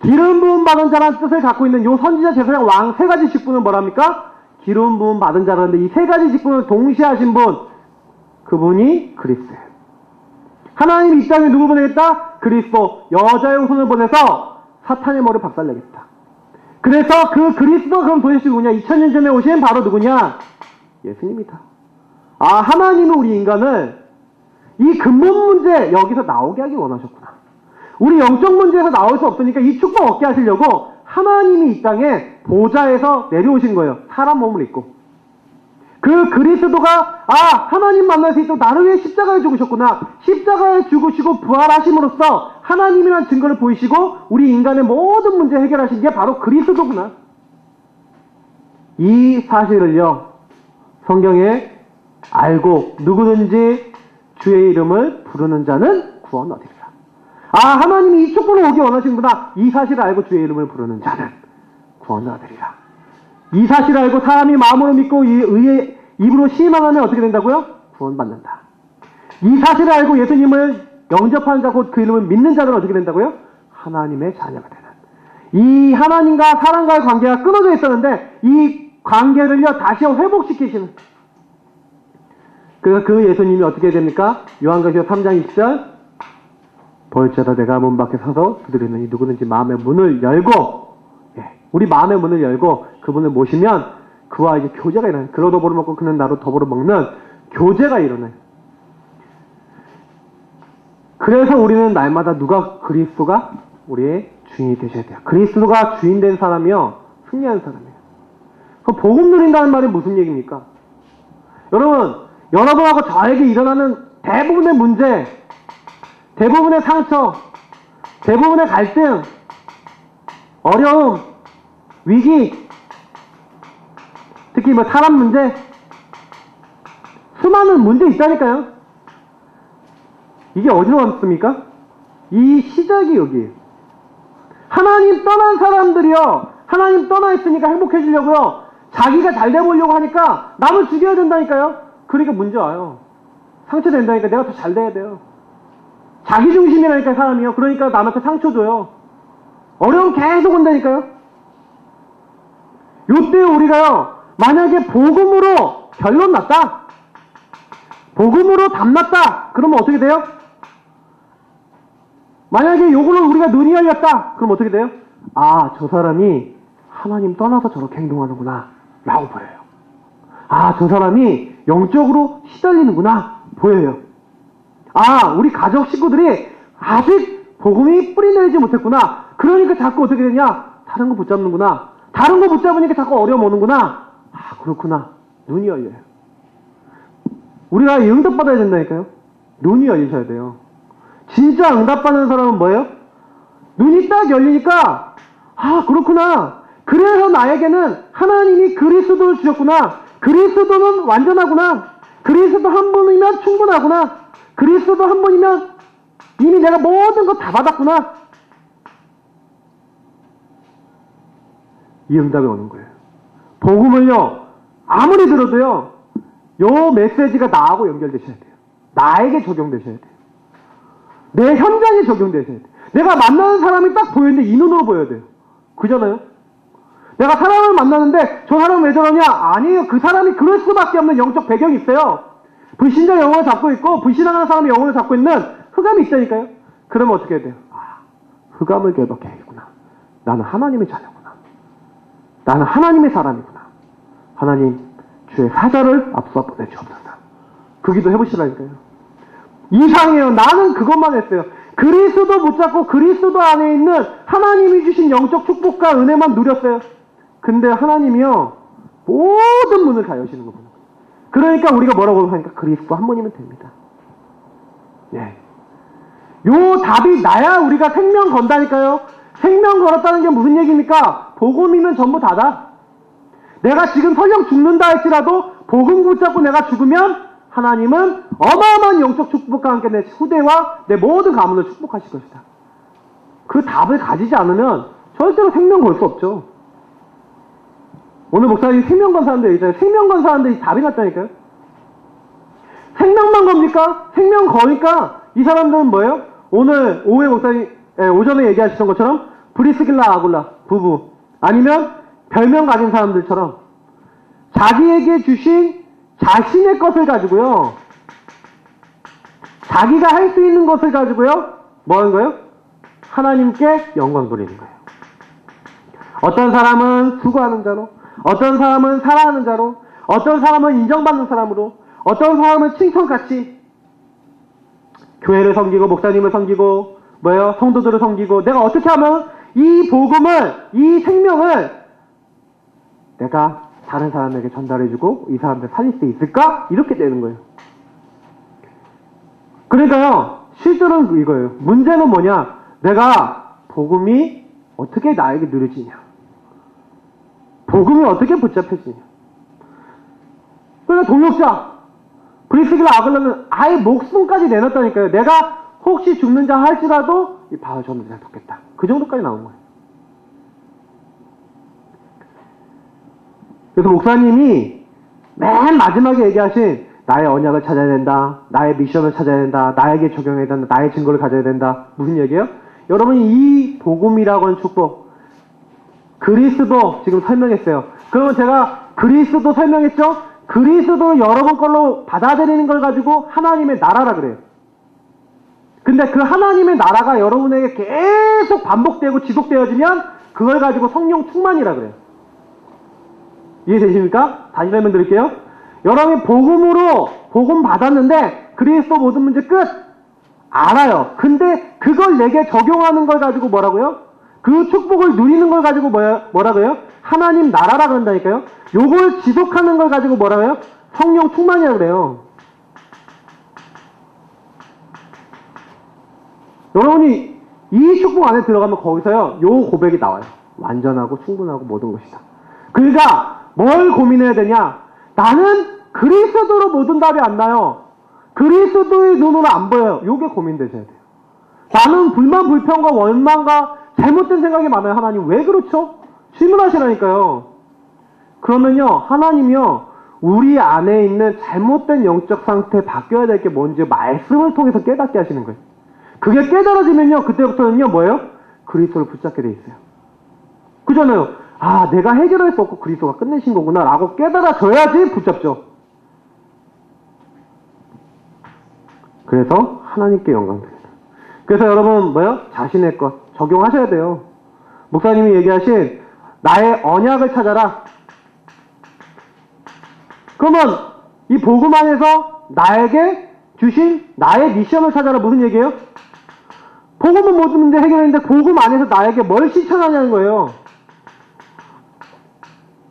기름 부음 받은 자라는 뜻을 갖고 있는 요 선지자, 제사장, 왕 세 가지 직분은 뭐랍니까? 기름 부음 받은 자라는데 이 세 가지 직분을 동시에 하신 분, 그분이 그리스도예요. 하나님이 이 땅에 누구 보내겠다? 그리스도, 여자의 후손을 보내서 사탄의 머리를 박살내겠다. 그래서 그 그리스도가 그럼 도대체 누구냐? 2000년 전에 오신 바로 누구냐? 예수님이다. 아, 하나님은 우리 인간을 이 근본 문제 여기서 나오게 하기 원하셨구나. 우리 영적 문제에서 나올 수 없으니까 이 축복 얻게 하시려고 하나님이 이 땅에 보좌에서 내려오신 거예요. 사람 몸을 입고. 그 그리스도가 하나님 만날 수 있도록 나를 위해 십자가에 죽으셨구나. 십자가에 죽으시고 부활하심으로써 하나님이라는 증거를 보이시고 우리 인간의 모든 문제 해결하신 게 바로 그리스도구나. 이 사실을요, 성경에 알고 누구든지 주의 이름을 부르는 자는 구원 얻으리라. 하나님이 이 축복을 오기 원하시는구나. 이 사실을 알고 주의 이름을 부르는 자는 구원 얻으리라. 이 사실을 알고 사람이 마음으로 믿고 의의 입으로 시인하면 어떻게 된다고요? 구원받는다. 이 사실을 알고 예수님을 영접하는 자, 곧 그 이름을 믿는 자들은 어떻게 된다고요? 하나님의 자녀가 되는. 이 하나님과 사람과의 관계가 끊어져 있었는데 이 관계를요 다시 회복시키시는. 그래서 그 예수님이 어떻게 됩니까? 요한계시록 3장 20절, 볼지어다 내가 문 밖에 서서 두드리느니 누구든지 마음의 문을 열고, 우리 마음의 문을 열고 그분을 모시면 그와 이제 교제가 일어나요. 그로 더불어 먹고 그는 나로 더불어 먹는 교제가 일어나요. 그래서 우리는 날마다 누가 그리스도가 우리의 주인이 되셔야 돼요. 그리스도가 주인 된 사람이요 승리하는 사람이에요. 그 복음 누린다는 말이 무슨 얘기입니까? 여러분하고 저에게 일어나는 대부분의 문제, 대부분의 상처, 대부분의 갈등, 어려움, 위기, 특히 사람 문제, 수많은 문제 있다니까요. 이게 어디로 왔습니까? 이 시작이 여기에요. 하나님 떠난 사람들이요, 하나님 떠나 있으니까 행복해지려고요, 자기가 잘 돼보려고 하니까 남을 죽여야 된다니까요. 그러니까 문제 와요. 상처된다니까 내가 더 잘 돼야 돼요. 자기중심이라니까 사람이요. 그러니까 남한테 상처 줘요. 어려움 계속 온다니까요. 요때 우리가요, 만약에 복음으로 결론 났다, 복음으로 답났다, 그러면 어떻게 돼요? 만약에 요거는 우리가 눈이 열렸다, 그럼 어떻게 돼요? 저 사람이 하나님 떠나서 저렇게 행동하는구나 라고 보여요. 저 사람이 영적으로 시달리는구나 보여요. 우리 가족 식구들이 아직 복음이 뿌리내리지 못했구나. 그러니까 자꾸 어떻게 되냐? 다른 거 붙잡는구나. 다른 거 붙잡으니까 자꾸 어려움 오는구나. 그렇구나. 눈이 열려요. 우리가 응답받아야 된다니까요. 눈이 열리셔야 돼요. 진짜 응답받는 사람은 뭐예요? 눈이 딱 열리니까 그렇구나. 그래서 나에게는 하나님이 그리스도를 주셨구나. 그리스도는 완전하구나. 그리스도 한 분이면 충분하구나. 그리스도 한 분이면 이미 내가 모든 거 다 받았구나. 이 응답이 오는 거예요. 복음을요, 아무리 들어도요, 요 메시지가 나하고 연결되셔야 돼요. 나에게 적용되셔야 돼요. 내 현장에 적용되셔야 돼요. 내가 만나는 사람이 딱 보이는데 이 눈으로 보여야 돼요. 그잖아요? 내가 사람을 만나는데 저 사람은 왜 저러냐? 아니에요. 그 사람이 그럴 수밖에 없는 영적 배경이 있어요. 불신자 영혼을 잡고 있고 불신하는 사람의 영혼을 잡고 있는 흑암이 있다니까요. 그러면 어떻게 해야 돼요? 흑암을 개박해야겠구나. 나는 하나님의 자녀구나. 나는 하나님의 사람이구나. 하나님, 주의 사자를 앞서 보내주옵소서. 그 기도 해보시라니까요. 이상해요. 나는 그것만 했어요. 그리스도 붙잡고 그리스도 안에 있는 하나님이 주신 영적 축복과 은혜만 누렸어요. 근데 하나님이요, 모든 문을 다 여시는 거 보는 거예요. 그러니까 우리가 뭐라고 하니까 그리스도 한 분이면 됩니다. 요 답이 나야 우리가 생명 건다니까요. 생명 걸었다는 게 무슨 얘기입니까? 복음이면 전부 다다. 내가 지금 설령 죽는다 할지라도 복음 붙잡고 내가 죽으면 하나님은 어마어마한 영적 축복과 함께 내 후대와 내 모든 가문을 축복하실 것이다. 그 답을 가지지 않으면 절대로 생명 걸 수 없죠. 오늘 목사님이 생명 건 사람들 있잖아요. 생명 건 사람들이 답이 났다니까요. 생명만 겁니까? 생명 거니까 이 사람들은 뭐예요? 오늘 오후에 목사님 오전에 얘기하셨던 것처럼 브리스길라 아굴라 부부, 아니면 별명 가진 사람들처럼 자기에게 주신 자신의 것을 가지고요, 자기가 할 수 있는 것을 가지고요, 뭐 하는 거예요? 하나님께 영광 돌리는 거예요. 어떤 사람은 수고하는 자로, 어떤 사람은 사랑하는 자로, 어떤 사람은 인정받는 사람으로, 어떤 사람은 칭찬같이 교회를 섬기고 목사님을 섬기고 뭐예요? 성도들을 섬기고 내가 어떻게 하면 이 복음을, 이 생명을 내가 다른 사람에게 전달해주고 이 사람들 살릴 수 있을까? 이렇게 되는 거예요. 그러니까요, 실제로는 이거예요. 문제는 뭐냐? 내가 복음이 어떻게 나에게 누려지냐? 복음이 어떻게 붙잡혀지냐? 그러니까 동역자 브리스길라 아글라는 아예 목숨까지 내놨다니까요. 내가 혹시 죽는 자 할지라도 이 바울 저는 그냥 돕겠다. 그 정도까지 나온 거예요. 그래서 목사님이 맨 마지막에 얘기하신 나의 언약을 찾아야 된다. 나의 미션을 찾아야 된다. 나에게 적용해야 된다. 나의 증거를 가져야 된다. 무슨 얘기예요? 여러분이 이 복음이라고 하는 축복, 그리스도 지금 설명했어요. 그러면 제가 그리스도 설명했죠? 그리스도 여러분 걸로 받아들이는 걸 가지고 하나님의 나라라 그래요. 근데 그 하나님의 나라가 여러분에게 계속 반복되고 지속되어지면 그걸 가지고 성령 충만이라 그래요. 이해되십니까? 다시 설명드릴게요. 여러분이 복음으로 복음 받았는데 그리스도 모든 문제 끝! 알아요. 근데 그걸 내게 적용하는 걸 가지고 뭐라고요? 그 축복을 누리는 걸 가지고 뭐라고요? 하나님 나라라 그런다니까요. 요걸 지속하는 걸 가지고 뭐라고요? 성령 충만이라 그래요. 여러분이 이 축복 안에 들어가면 거기서요, 요 고백이 나와요. 완전하고 충분하고 모든 것이다. 그러니까 뭘 고민해야 되냐? 나는 그리스도로 모든 답이 안 나요. 그리스도의 눈으로 안 보여요. 요게 고민되셔야 돼요. 나는 불만, 불평과 원망과 잘못된 생각이 많아요. 하나님 왜 그렇죠? 질문하시라니까요. 그러면요, 하나님이요, 우리 안에 있는 잘못된 영적 상태 바뀌어야 될 게 뭔지 말씀을 통해서 깨닫게 하시는 거예요. 그게 깨달아지면요, 그때부터는요, 뭐예요? 그리스도를 붙잡게 돼 있어요. 그잖아요. 아, 내가 해결할 수 없고 그리스도가 끝내신 거구나 라고 깨달아져야지 붙잡죠. 그래서 하나님께 영광 드립니다. 그래서 여러분 뭐요? 자신의 것 적용하셔야 돼요. 목사님이 얘기하신 나의 언약을 찾아라. 그러면 이 복음 안에서 나에게 주신 나의 미션을 찾아라. 무슨 얘기예요? 복음은 모든 문제 해결했는데 복음 안에서 나에게 뭘 실천하냐는 거예요.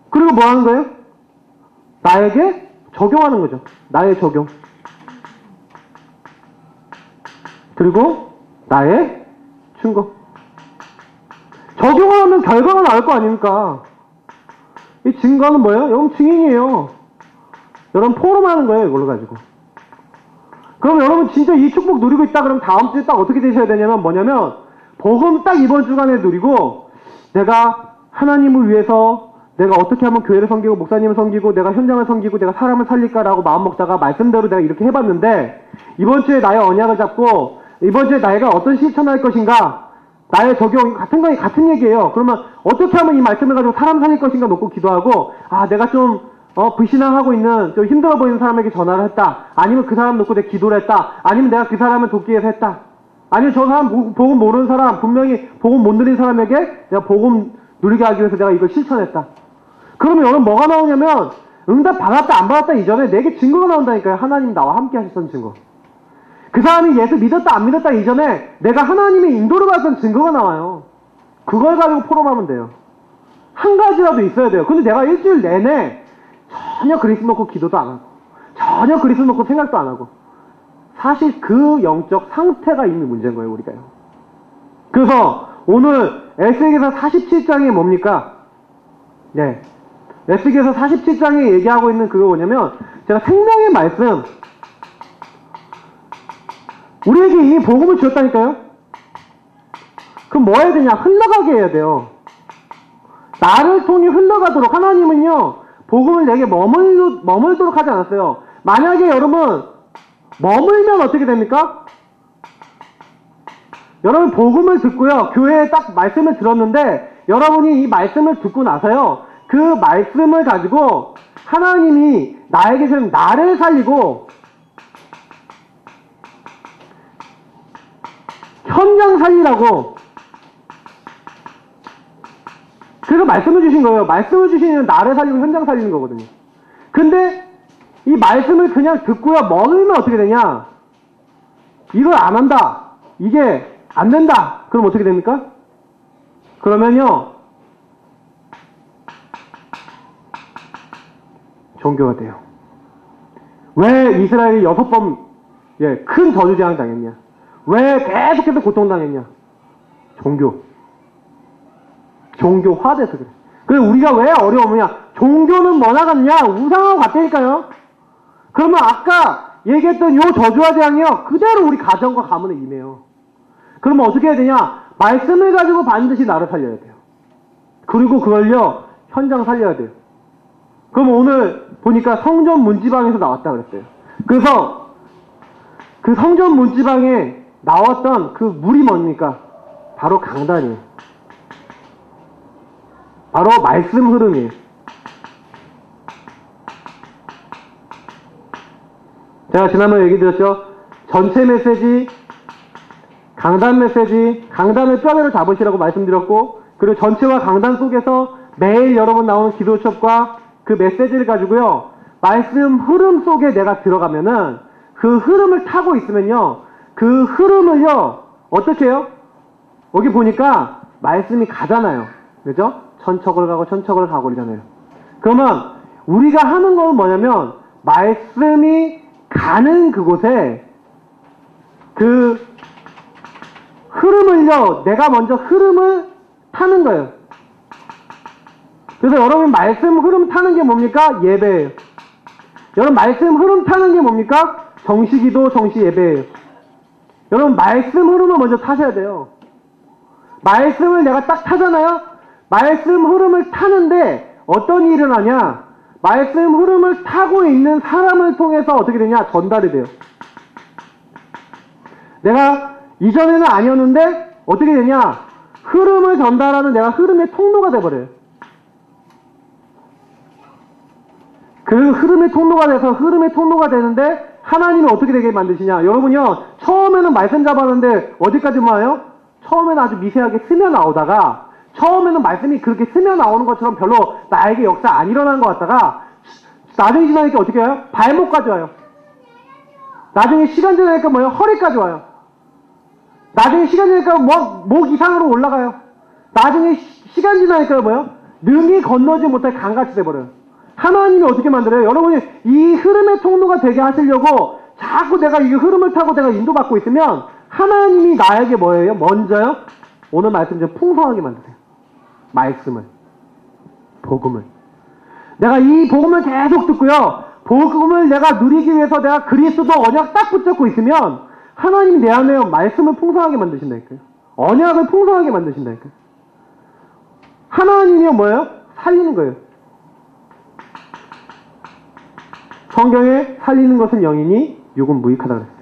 그리고 뭐 하는 거예요? 나에게 적용하는 거죠. 나의 적용. 그리고 나의 증거. 적용을 하면 결과가 나올 거 아닙니까? 이 증거는 뭐예요? 여러분 증인이에요. 여러분 포럼하는 거예요. 이걸로 가지고. 그럼 여러분 진짜 이 축복 누리고 있다 그러면 다음 주에 딱 어떻게 되셔야 되냐면 뭐냐면 복음 딱 이번 주간에 누리고 내가 하나님을 위해서 내가 어떻게 하면 교회를 섬기고 목사님을 섬기고 내가 현장을 섬기고 내가 사람을 살릴까라고 마음 먹다가 말씀대로 내가 이렇게 해봤는데 이번 주에 나의 언약을 잡고 이번 주에 내가 어떤 실천할 것인가 나의 적용 같은 거 같은 얘기예요. 그러면 어떻게 하면 이 말씀을 가지고 사람 살릴 것인가 놓고 기도하고 아 내가 좀 불신앙하고 있는 좀 힘들어 보이는 사람에게 전화를 했다. 아니면 그 사람 놓고 내가 기도를 했다. 아니면 내가 그 사람을 돕기 위해서 했다. 아니면 저 사람 복음 모르는 사람 분명히 복음 못 누린 사람에게 내가 복음 누리게 하기 위해서 내가 이걸 실천했다. 그러면 여러분 뭐가 나오냐면 응답 받았다 안 받았다 이전에 내게 증거가 나온다니까요. 하나님 나와 함께 하셨던 증거. 그 사람이 예수 믿었다 안 믿었다 이전에 내가 하나님의 인도를 받았던 증거가 나와요. 그걸 가지고 포럼하면 돼요. 한 가지라도 있어야 돼요. 근데 내가 일주일 내내 전혀 그리스도 놓고 기도도 안 하고 전혀 그리스도 놓고 생각도 안 하고 사실 그 영적 상태가 이미 문제인 거예요. 우리가요. 그래서 오늘 에스겔서 47장이 뭡니까? 네, 에스겔서 47장에 얘기하고 있는 그거 뭐냐면 제가 생명의 말씀 우리에게 이미 복음을 주었다니까요. 그럼 뭐 해야 되냐? 흘러가게 해야 돼요. 나를 통해 흘러가도록 하나님은요 복음을 내게 머물도록 하지 않았어요. 만약에 여러분 머물면 어떻게 됩니까? 여러분 복음을 듣고요 교회에 딱 말씀을 들었는데 여러분이 이 말씀을 듣고 나서요 그 말씀을 가지고 하나님이 나에게 좀 나를 살리고 현장 살리라고 그래서 말씀을 주신 거예요. 말씀을 주시는 나를 살리고 현장 살리는 거거든요. 근데 이 말씀을 그냥 듣고요 먹으면 어떻게 되냐? 이걸 안 한다. 이게 안 된다. 그럼 어떻게 됩니까? 그러면요 종교가 돼요. 왜 이스라엘이 6번 큰 저주재앙 당했냐? 왜 계속해서 고통당했냐? 종교화돼서 그래. 그래서 우리가 왜 어려우냐? 종교는 뭐 나갔냐? 우상하고 같다니까요. 그러면 아까 얘기했던 요 저주와 재앙이요 그대로 우리 가정과 가문에 임해요. 그러면 어떻게 해야 되냐? 말씀을 가지고 반드시 나를 살려야 돼요. 그리고 그걸요 현장 살려야 돼요. 그럼 오늘 보니까 성전 문지방에서 나왔다 그랬어요. 그래서 그 성전 문지방에 나왔던 그 물이 뭡니까? 바로 강단이에요. 바로 말씀 흐름이에요. 제가 지난번에 얘기 드렸죠? 전체 메시지, 강단 메시지, 강단을 뼈대로 잡으시라고 말씀드렸고, 그리고 전체와 강단 속에서 매일 여러분 나오는 기도 수업과 그 메시지를 가지고요, 말씀 흐름 속에 내가 들어가면은 그 흐름을 타고 있으면요, 그 흐름을요, 어떻게 해요? 여기 보니까 말씀이 가잖아요. 그죠? 천척을 가고 이러잖아요. 그러면 우리가 하는 건 뭐냐면 말씀이 가는 그곳에 그 흐름을요, 내가 먼저 흐름을 타는 거예요. 그래서 여러분 말씀 흐름 타는 게 뭡니까? 예배예요. 여러분 말씀 흐름 타는 게 뭡니까? 정시기도, 정시예배예요. 여러분 말씀 흐름을 먼저 타셔야 돼요. 말씀을 내가 딱 타잖아요? 말씀 흐름을 타는데 어떤 일이 일어나냐? 말씀 흐름을 타고 있는 사람을 통해서 어떻게 되냐? 전달이 돼요. 내가 이전에는 아니었는데 어떻게 되냐? 흐름을 전달하는 내가 흐름의 통로가 돼버려요. 그 흐름의 통로가 돼서 흐름의 통로가 되는데 하나님은 어떻게 되게 만드시냐? 여러분요, 처음에는 말씀 잡았는데 어디까지만 와요? 처음에는 아주 미세하게 스며 나오다가 처음에는 말씀이 그렇게 스며 나오는 것처럼 별로 나에게 역사 안 일어나는 것 같다가 나중에 지나니까 어떻게 해요? 발목까지 와요. 나중에 시간 지나니까 뭐예요? 허리까지 와요. 나중에 시간 지나니까 목 이상으로 올라가요. 나중에 시간 지나니까 뭐예요? 능히 건너지 못할 강같이 돼버려요. 하나님이 어떻게 만들어요? 여러분이 이 흐름의 통로가 되게 하시려고 자꾸 내가 이 흐름을 타고 내가 인도받고 있으면 하나님이 나에게 뭐예요? 먼저요? 오늘 말씀 좀 풍성하게 만드세요. 말씀을. 복음을. 내가 이 복음을 계속 듣고요. 복음을 내가 누리기 위해서 내가 그리스도 언약 딱 붙잡고 있으면 하나님이 내 안에 말씀을 풍성하게 만드신다니까요. 언약을 풍성하게 만드신다니까요. 하나님이 뭐예요? 살리는 거예요. 성경에 살리는 것은 영이니 육은 무익하다 그랬어요.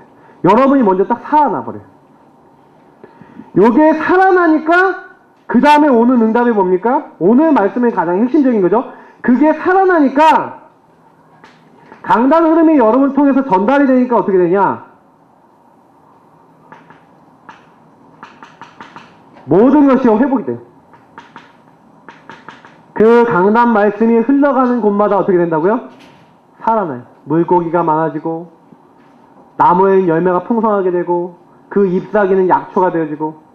여러분이 먼저 딱 살아나버려요. 요게 살아나니까 그 다음에 오는 응답이 뭡니까? 오늘 말씀의 가장 핵심적인 거죠. 그게 살아나니까 강단 흐름이 여러분을 통해서 전달이 되니까 어떻게 되냐? 모든 것이 회복이 돼요. 그 강단 말씀이 흘러가는 곳마다 어떻게 된다고요? 살아나요. 물고기가 많아지고 나무에는 열매가 풍성하게 되고 그 잎사귀는 약초가 되어지고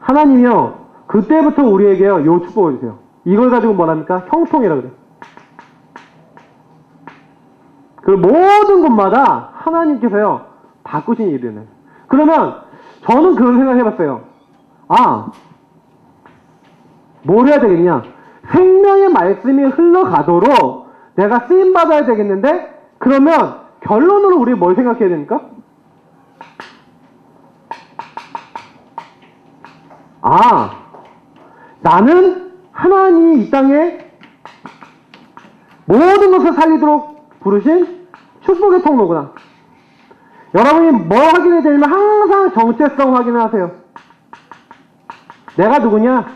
하나님이요 그때부터 우리에게요 요 축복을 주세요. 이걸 가지고 뭐랍니까? 형통이라고 그래요. 그 모든 곳마다 하나님께서요 바꾸신 일이 일어나요. 그러면 저는 그런 생각을 해봤어요. 뭘 해야 되겠냐? 생명의 말씀이 흘러가도록 내가 쓰임받아야 되겠는데 그러면 결론으로 우리 뭘 생각해야 됩니까? 나는 하나님이 이 땅에 모든 것을 살리도록 부르신 축복의 통로구나. 여러분이 뭐 확인해야 되냐면 항상 정체성 확인을 하세요. 내가 누구냐?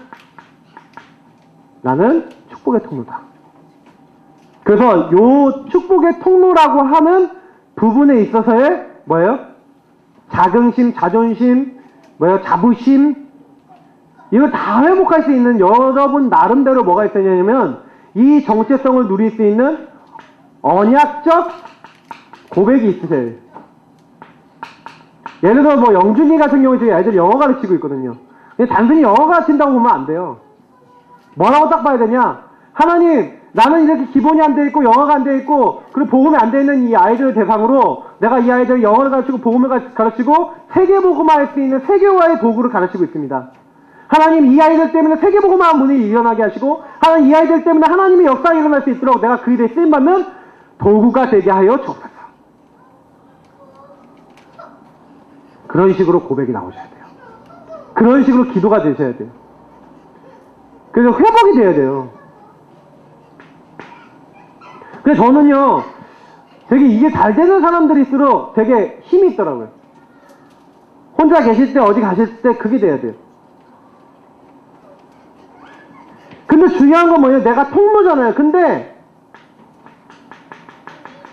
나는 축복의 통로다. 그래서 요 축복의 통로라고 하는 부분에 있어서의 뭐예요? 자긍심, 자존심, 자부심 이거 다 회복할 수 있는 여러분 나름대로 뭐가 있었냐면 이 정체성을 누릴 수 있는 언약적 고백이 있으셔야 돼요. 예를 들어 뭐 영준이 같은 경우에 저희 애들 영어 가르치고 있거든요. 근데 단순히 영어 가르친다고 보면 안 돼요. 뭐라고 딱 봐야 되냐? 하나님, 나는 이렇게 기본이 안 돼 있고 영어가 안 돼 있고 그리고 복음이 안 돼 있는 이 아이들을 대상으로 내가 이 아이들 영어를 가르치고 복음을 가르치고 세계복음화할 수 있는 세계화의 도구를 가르치고 있습니다. 하나님, 이 아이들 때문에 세계복음화 문이 일어나게 하시고 하나님, 이 아이들 때문에 하나님의 역사가 일어날 수 있도록 내가 그 일에 쓰임받는 도구가 되게 하여 주옵소서. 그런 식으로 고백이 나오셔야 돼요. 그런 식으로 기도가 되셔야 돼요. 그래서 회복이 돼야 돼요. 그래서 저는요, 되게 이게 잘 되는 사람들일수록 되게 힘이 있더라고요. 혼자 계실 때, 어디 가실 때 그게 돼야 돼요. 근데 중요한 건 뭐예요? 내가 통로잖아요. 근데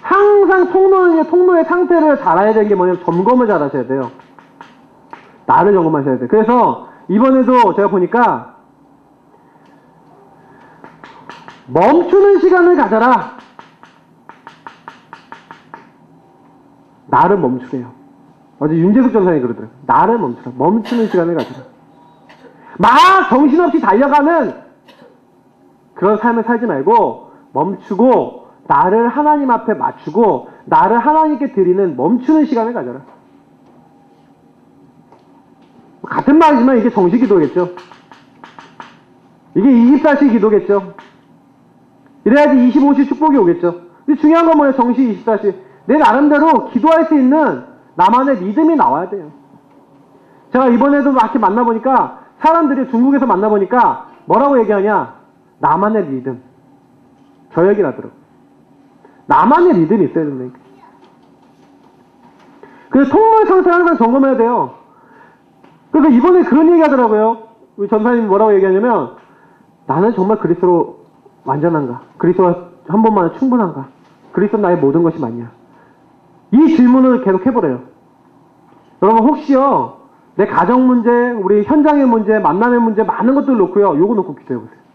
항상 통로의 상태를 잘 알아야 되는 게 뭐냐면 점검을 잘 하셔야 돼요. 나를 점검하셔야 돼요. 그래서 이번에도 제가 보니까 멈추는 시간을 가져라. 나를 멈추래요. 어제 윤재숙 전사님이 그러더라고요. 나를 멈추라. 멈추는 시간을 가져라. 막 정신없이 달려가는 그런 삶을 살지 말고 멈추고 나를 하나님 앞에 맞추고 나를 하나님께 드리는 멈추는 시간을 가져라. 같은 말이지만 이게 정식 기도겠죠. 이게 24시 기도겠죠. 이래야지 25시 축복이 오겠죠. 근데 중요한 건 뭐예요? 정식 24시. 내 나름대로 기도할 수 있는 나만의 믿음이 나와야 돼요. 제가 이번에도 막 이렇게 만나보니까 사람들이 중국에서 만나보니까 뭐라고 얘기하냐? 나만의 믿음. 저 얘기를 하더라고요. 나만의 믿음이 있어야 된다니까. 그래서 통로의 상태를 항상 점검해야 돼요. 그래서 이번에 그런 얘기 하더라고요. 우리 전사님이 뭐라고 얘기하냐면, 나는 정말 그리스도로 완전한가? 그리스도와 한 번만에 충분한가? 그리스도 나의 모든 것이 맞냐? 이 질문을 계속 해보래요. 여러분 혹시요, 내 가정 문제, 우리 현장의 문제, 만남의 문제, 많은 것들 놓고요, 요거 놓고 기도해보세요.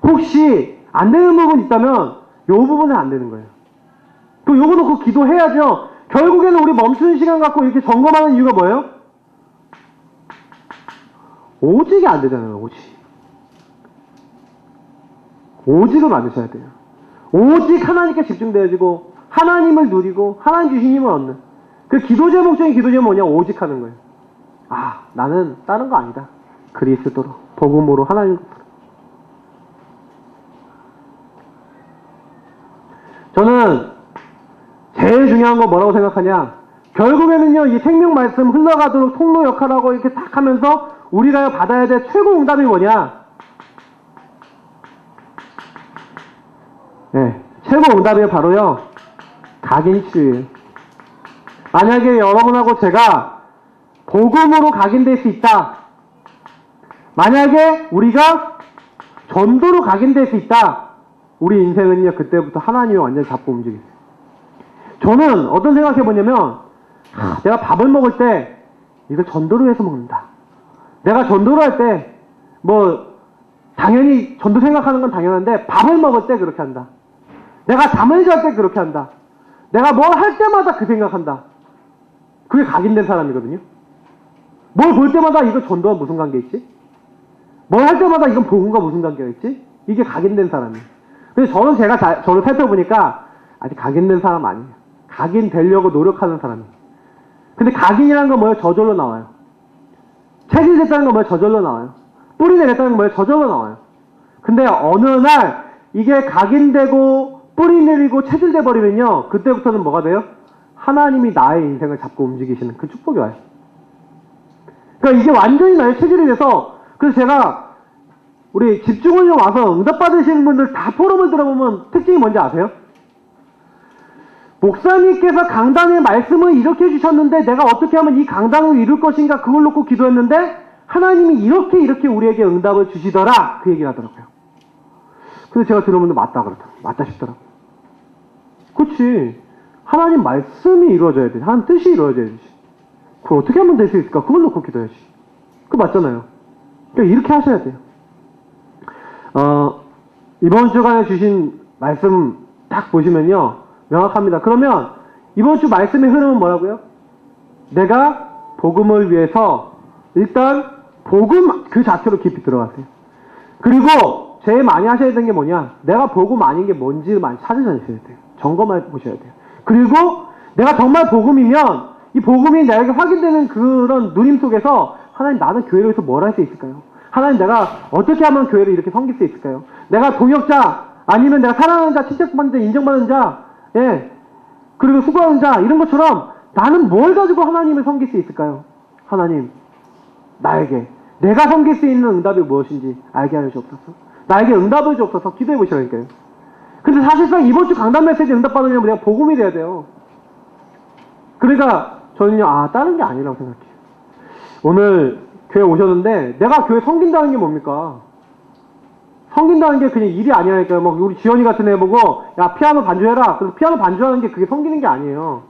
혹시 안 되는 부분이 있다면 요 부분은 안 되는 거예요. 또 요거 놓고 기도해야죠. 결국에는 우리 멈추는 시간 갖고 이렇게 점검하는 이유가 뭐예요? 오직이 안 되잖아요. 오직을 만드셔야 돼요. 오직 하나님께 집중되어지고 하나님을 누리고 하나님 주신 힘을 얻는 그 기도 제목 중에 기도 제목이 뭐냐? 오직 하는 거예요. 아, 나는 다른 거 아니다. 그리스도로 복음으로 하나님. 저는 제일 중요한 거 뭐라고 생각하냐? 결국에는요, 이 생명 말씀 흘러가도록 통로 역할하고 이렇게 딱 하면서 우리가 받아야 될 최고 응답이 뭐냐? 네, 최고 응답이 바로요, 각인치유예요. 만약에 여러분하고 제가 복음으로 각인될 수 있다. 만약에 우리가 전도로 각인될 수 있다. 우리 인생은요, 그때부터 하나님을 완전히 잡고 움직이세요. 저는 어떤 생각해보냐면, 내가 밥을 먹을 때 이걸 전도로 해서 먹는다. 내가 전도를 할 때, 당연히 전도 생각하는 건 당연한데, 밥을 먹을 때 그렇게 한다. 내가 잠을 잘 때 그렇게 한다. 내가 뭘 할 때마다 그 생각한다. 그게 각인된 사람이거든요. 뭘 볼 때마다 이거 전도와 무슨 관계 있지? 뭘 할 때마다 이건 복음과 무슨 관계가 있지? 이게 각인된 사람이에요. 그래서 저는 저를 살펴보니까 아직 각인된 사람 아니에요. 각인되려고 노력하는 사람이에요. 근데 각인이라는 건 뭐예요? 저절로 나와요. 체질됐다는 건 뭐예요? 저절로 나와요. 뿌리 내렸다는 건 뭐예요? 저절로 나와요. 근데 어느 날 이게 각인되고 뿌리 내리고 체질돼 버리면요, 그때부터는 뭐가 돼요? 하나님이 나의 인생을 잡고 움직이시는 그 축복이 와요. 그러니까 이게 완전히 나의 체질이 돼서, 그래서 제가 우리 집중훈련 와서 응답 받으시는 분들 다 포럼을 들어보면 특징이 뭔지 아세요? 목사님께서 강단의 말씀을 이렇게 해주셨는데 내가 어떻게 하면 이 강단을 이룰 것인가, 그걸 놓고 기도했는데 하나님이 이렇게 우리에게 응답을 주시더라, 그 얘기를 하더라고요. 그래서 제가 들으면 맞다 그러더라고요. 맞다 싶더라고요. 그렇지, 하나님 말씀이 이루어져야 돼. 하나님 뜻이 이루어져야지. 그걸 어떻게 하면 될 수 있을까? 그걸 놓고 기도해야지. 그거 맞잖아요. 그러니까 이렇게 하셔야 돼요. 이번 주간에 주신 말씀 딱 보시면요. 명확합니다. 그러면 이번 주 말씀의 흐름은 뭐라고요? 내가 복음을 위해서 일단 복음 그 자체로 깊이 들어가세요. 그리고 제일 많이 하셔야 되는 게 뭐냐? 내가 복음 아닌 게 뭔지를 많이 찾으셔야 돼요. 점검해 보셔야 돼요. 그리고 내가 정말 복음이면 이 복음이 나에게 확인되는 그런 누림 속에서 하나님 나는 교회로 해서 뭘 할 수 있을까요? 하나님 내가 어떻게 하면 교회를 이렇게 섬길 수 있을까요? 내가 동역자 아니면 내가 사랑하는 자, 칭찬받는 자, 인정받는 자, 예, 그리고 수고하는 자 이런 것처럼 나는 뭘 가지고 하나님을 섬길 수 있을까요? 하나님 나에게 내가 섬길 수 있는 응답이 무엇인지 알게 하여 주옵소서. 나에게 응답을 주옵소서. 기도해 보시라니까요. 근데 사실상 이번 주 강단 메시지 응답받으려면 내가 복음이 돼야 돼요. 그러니까 저는요, 다른 게 아니라고 생각해요. 오늘 교회 오셨는데 내가 교회 섬긴다는 게 뭡니까? 섬긴다는 게 그냥 일이 아니라니까요. 뭐 우리 지원이 같은 애 보고 야 피아노 반주해라. 그래서 피아노 반주하는 게 그게 섬기는 게 아니에요.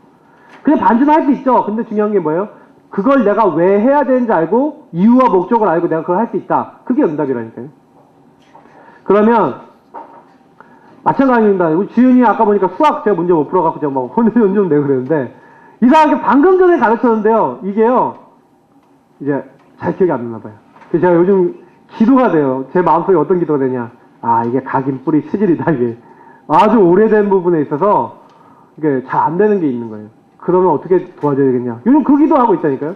그냥 반주는 할 수 있죠. 근데 중요한 게 뭐예요? 그걸 내가 왜 해야 되는지 알고 이유와 목적을 알고 내가 그걸 할 수 있다. 그게 응답이라니까요. 그러면 마찬가지입니다. 우리 지은이 아까 보니까 수학 제가 문제 못 풀어갖고 제가 막 혼자 연좀 내고 그랬는데 이상하게 방금 전에 가르쳤는데요. 이게요. 이제 잘 기억이 안 나나 봐요. 그래서 제가 요즘 기도가 돼요. 제 마음속에 어떤 기도가 되냐. 이게 각인 뿌리 체질이다. 이게 아주 오래된 부분에 있어서 이게 잘 안 되는 게 있는 거예요. 그러면 어떻게 도와줘야 되겠냐. 요즘 그 기도하고 있다니까요.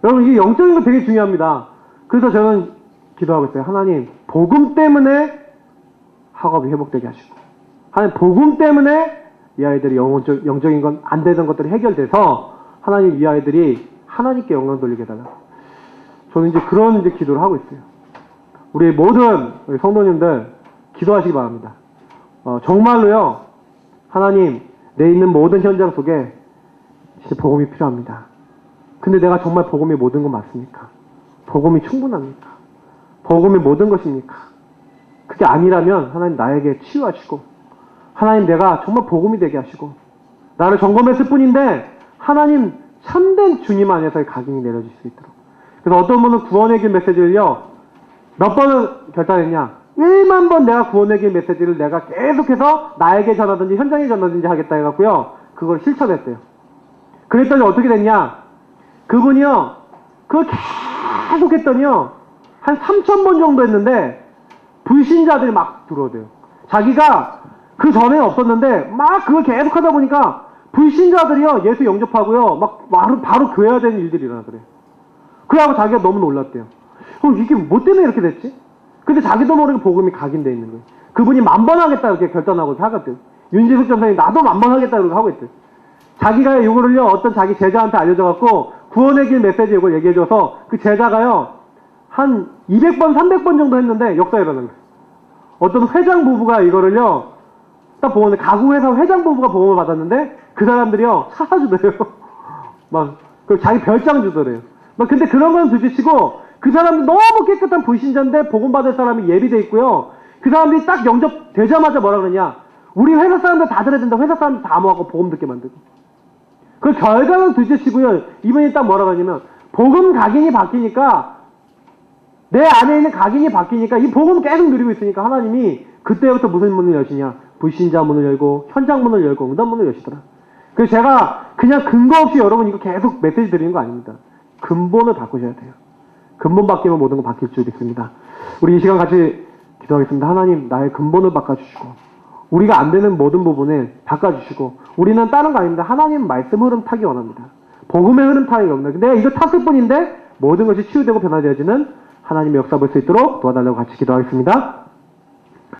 여러분 이게 영적인 거 되게 중요합니다. 그래서 저는 기도하고 있어요. 하나님 복음 때문에 학업이 회복되게 하시고 하나님 복음 때문에 이 아이들이 영적인 건 안 되던 것들이 해결돼서 하나님 이 아이들이 하나님께 영광 돌리게 해달라. 저는 이제 그런 이제 기도를 하고 있어요. 우리 모든 우리 성도님들 기도하시기 바랍니다. 정말로요. 하나님 내 있는 모든 현장 속에 진짜 복음이 필요합니다. 근데 내가 정말 복음이 모든 건 맞습니까? 복음이 충분합니까? 복음이 모든 것입니까? 그게 아니라면 하나님 나에게 치유하시고 하나님 내가 정말 복음이 되게 하시고 나를 점검했을 뿐인데 하나님 참된 주님 안에서의 각인이 내려질 수 있도록. 그래서 어떤 분은 구원의 길 메시지를요 몇 번을 결단했냐. 1만 번 내가 구원의 길 메시지를 내가 계속해서 나에게 전하든지 현장에 전하든지 하겠다 해갖고요 그걸 실천했대요. 그랬더니 어떻게 됐냐. 그분이요 그걸 계속 했더니요 한 3,000번 정도 했는데 불신자들이 막 들어오대요. 자기가 그 전에 없었는데 막 그걸 계속 하다 보니까 불신자들이요 예수 영접하고요 막 바로 교회화되는 일들이 일어나더래요. 그래갖고 자기가 너무 놀랐대요. 이게 뭐 때문에 이렇게 됐지? 근데 자기도 모르게 복음이 각인되어 있는 거예요. 그분이 만번하겠다 이렇게 결단하고 하겠대요. 윤지숙 전사님 나도 만번하겠다 이렇게 하고 있대요. 자기가 이거를요 어떤 자기 제자한테 알려줘갖고 구원의 길 메시지 이걸 얘기해줘서 그 제자가요 한 200번 300번 정도 했는데 역사에 일어난 거예요. 어떤 회장 부부가 이거를요 딱 보면 가구회사 회장 부부가 보험을 받았는데 그 사람들이요 차 사주더래요. 막 그 자기 별장 주더래요. 막 근데 그런 건 둘째치고 그 사람들 너무 깨끗한 불신자인데 복음 받을 사람이 예비돼 있고요. 그 사람들이 딱 영접되자마자 뭐라 그러냐. 우리 회사 사람들 다 들어야 된다. 회사 사람들 다 모아갖고 복음 듣게 만들고. 그 결과는 둘째치고요. 이분이 딱 뭐라 그러냐면 복음 각인이 바뀌니까 내 안에 있는 각인이 바뀌니까 이 복음 계속 누리고 있으니까 하나님이 그때부터 무슨 문을 여시냐. 불신자 문을 열고 현장 문을 열고 응답 문을 여시더라. 그래서 제가 그냥 근거 없이 여러분 이거 계속 메시지 드리는 거 아닙니다. 근본을 바꾸셔야 돼요. 근본 바뀌면 모든 거 바뀔 줄 믿습니다. 우리 이 시간 같이 기도하겠습니다. 하나님 나의 근본을 바꿔주시고 우리가 안 되는 모든 부분을 바꿔주시고 우리는 다른 거 아닙니다. 하나님 말씀 흐름 타기 원합니다. 복음의 흐름 타기 원합니다. 내가 이거 탔을 뿐인데 모든 것이 치유되고 변화되어지는 하나님의 역사 볼 수 있도록 도와달라고 같이 기도하겠습니다.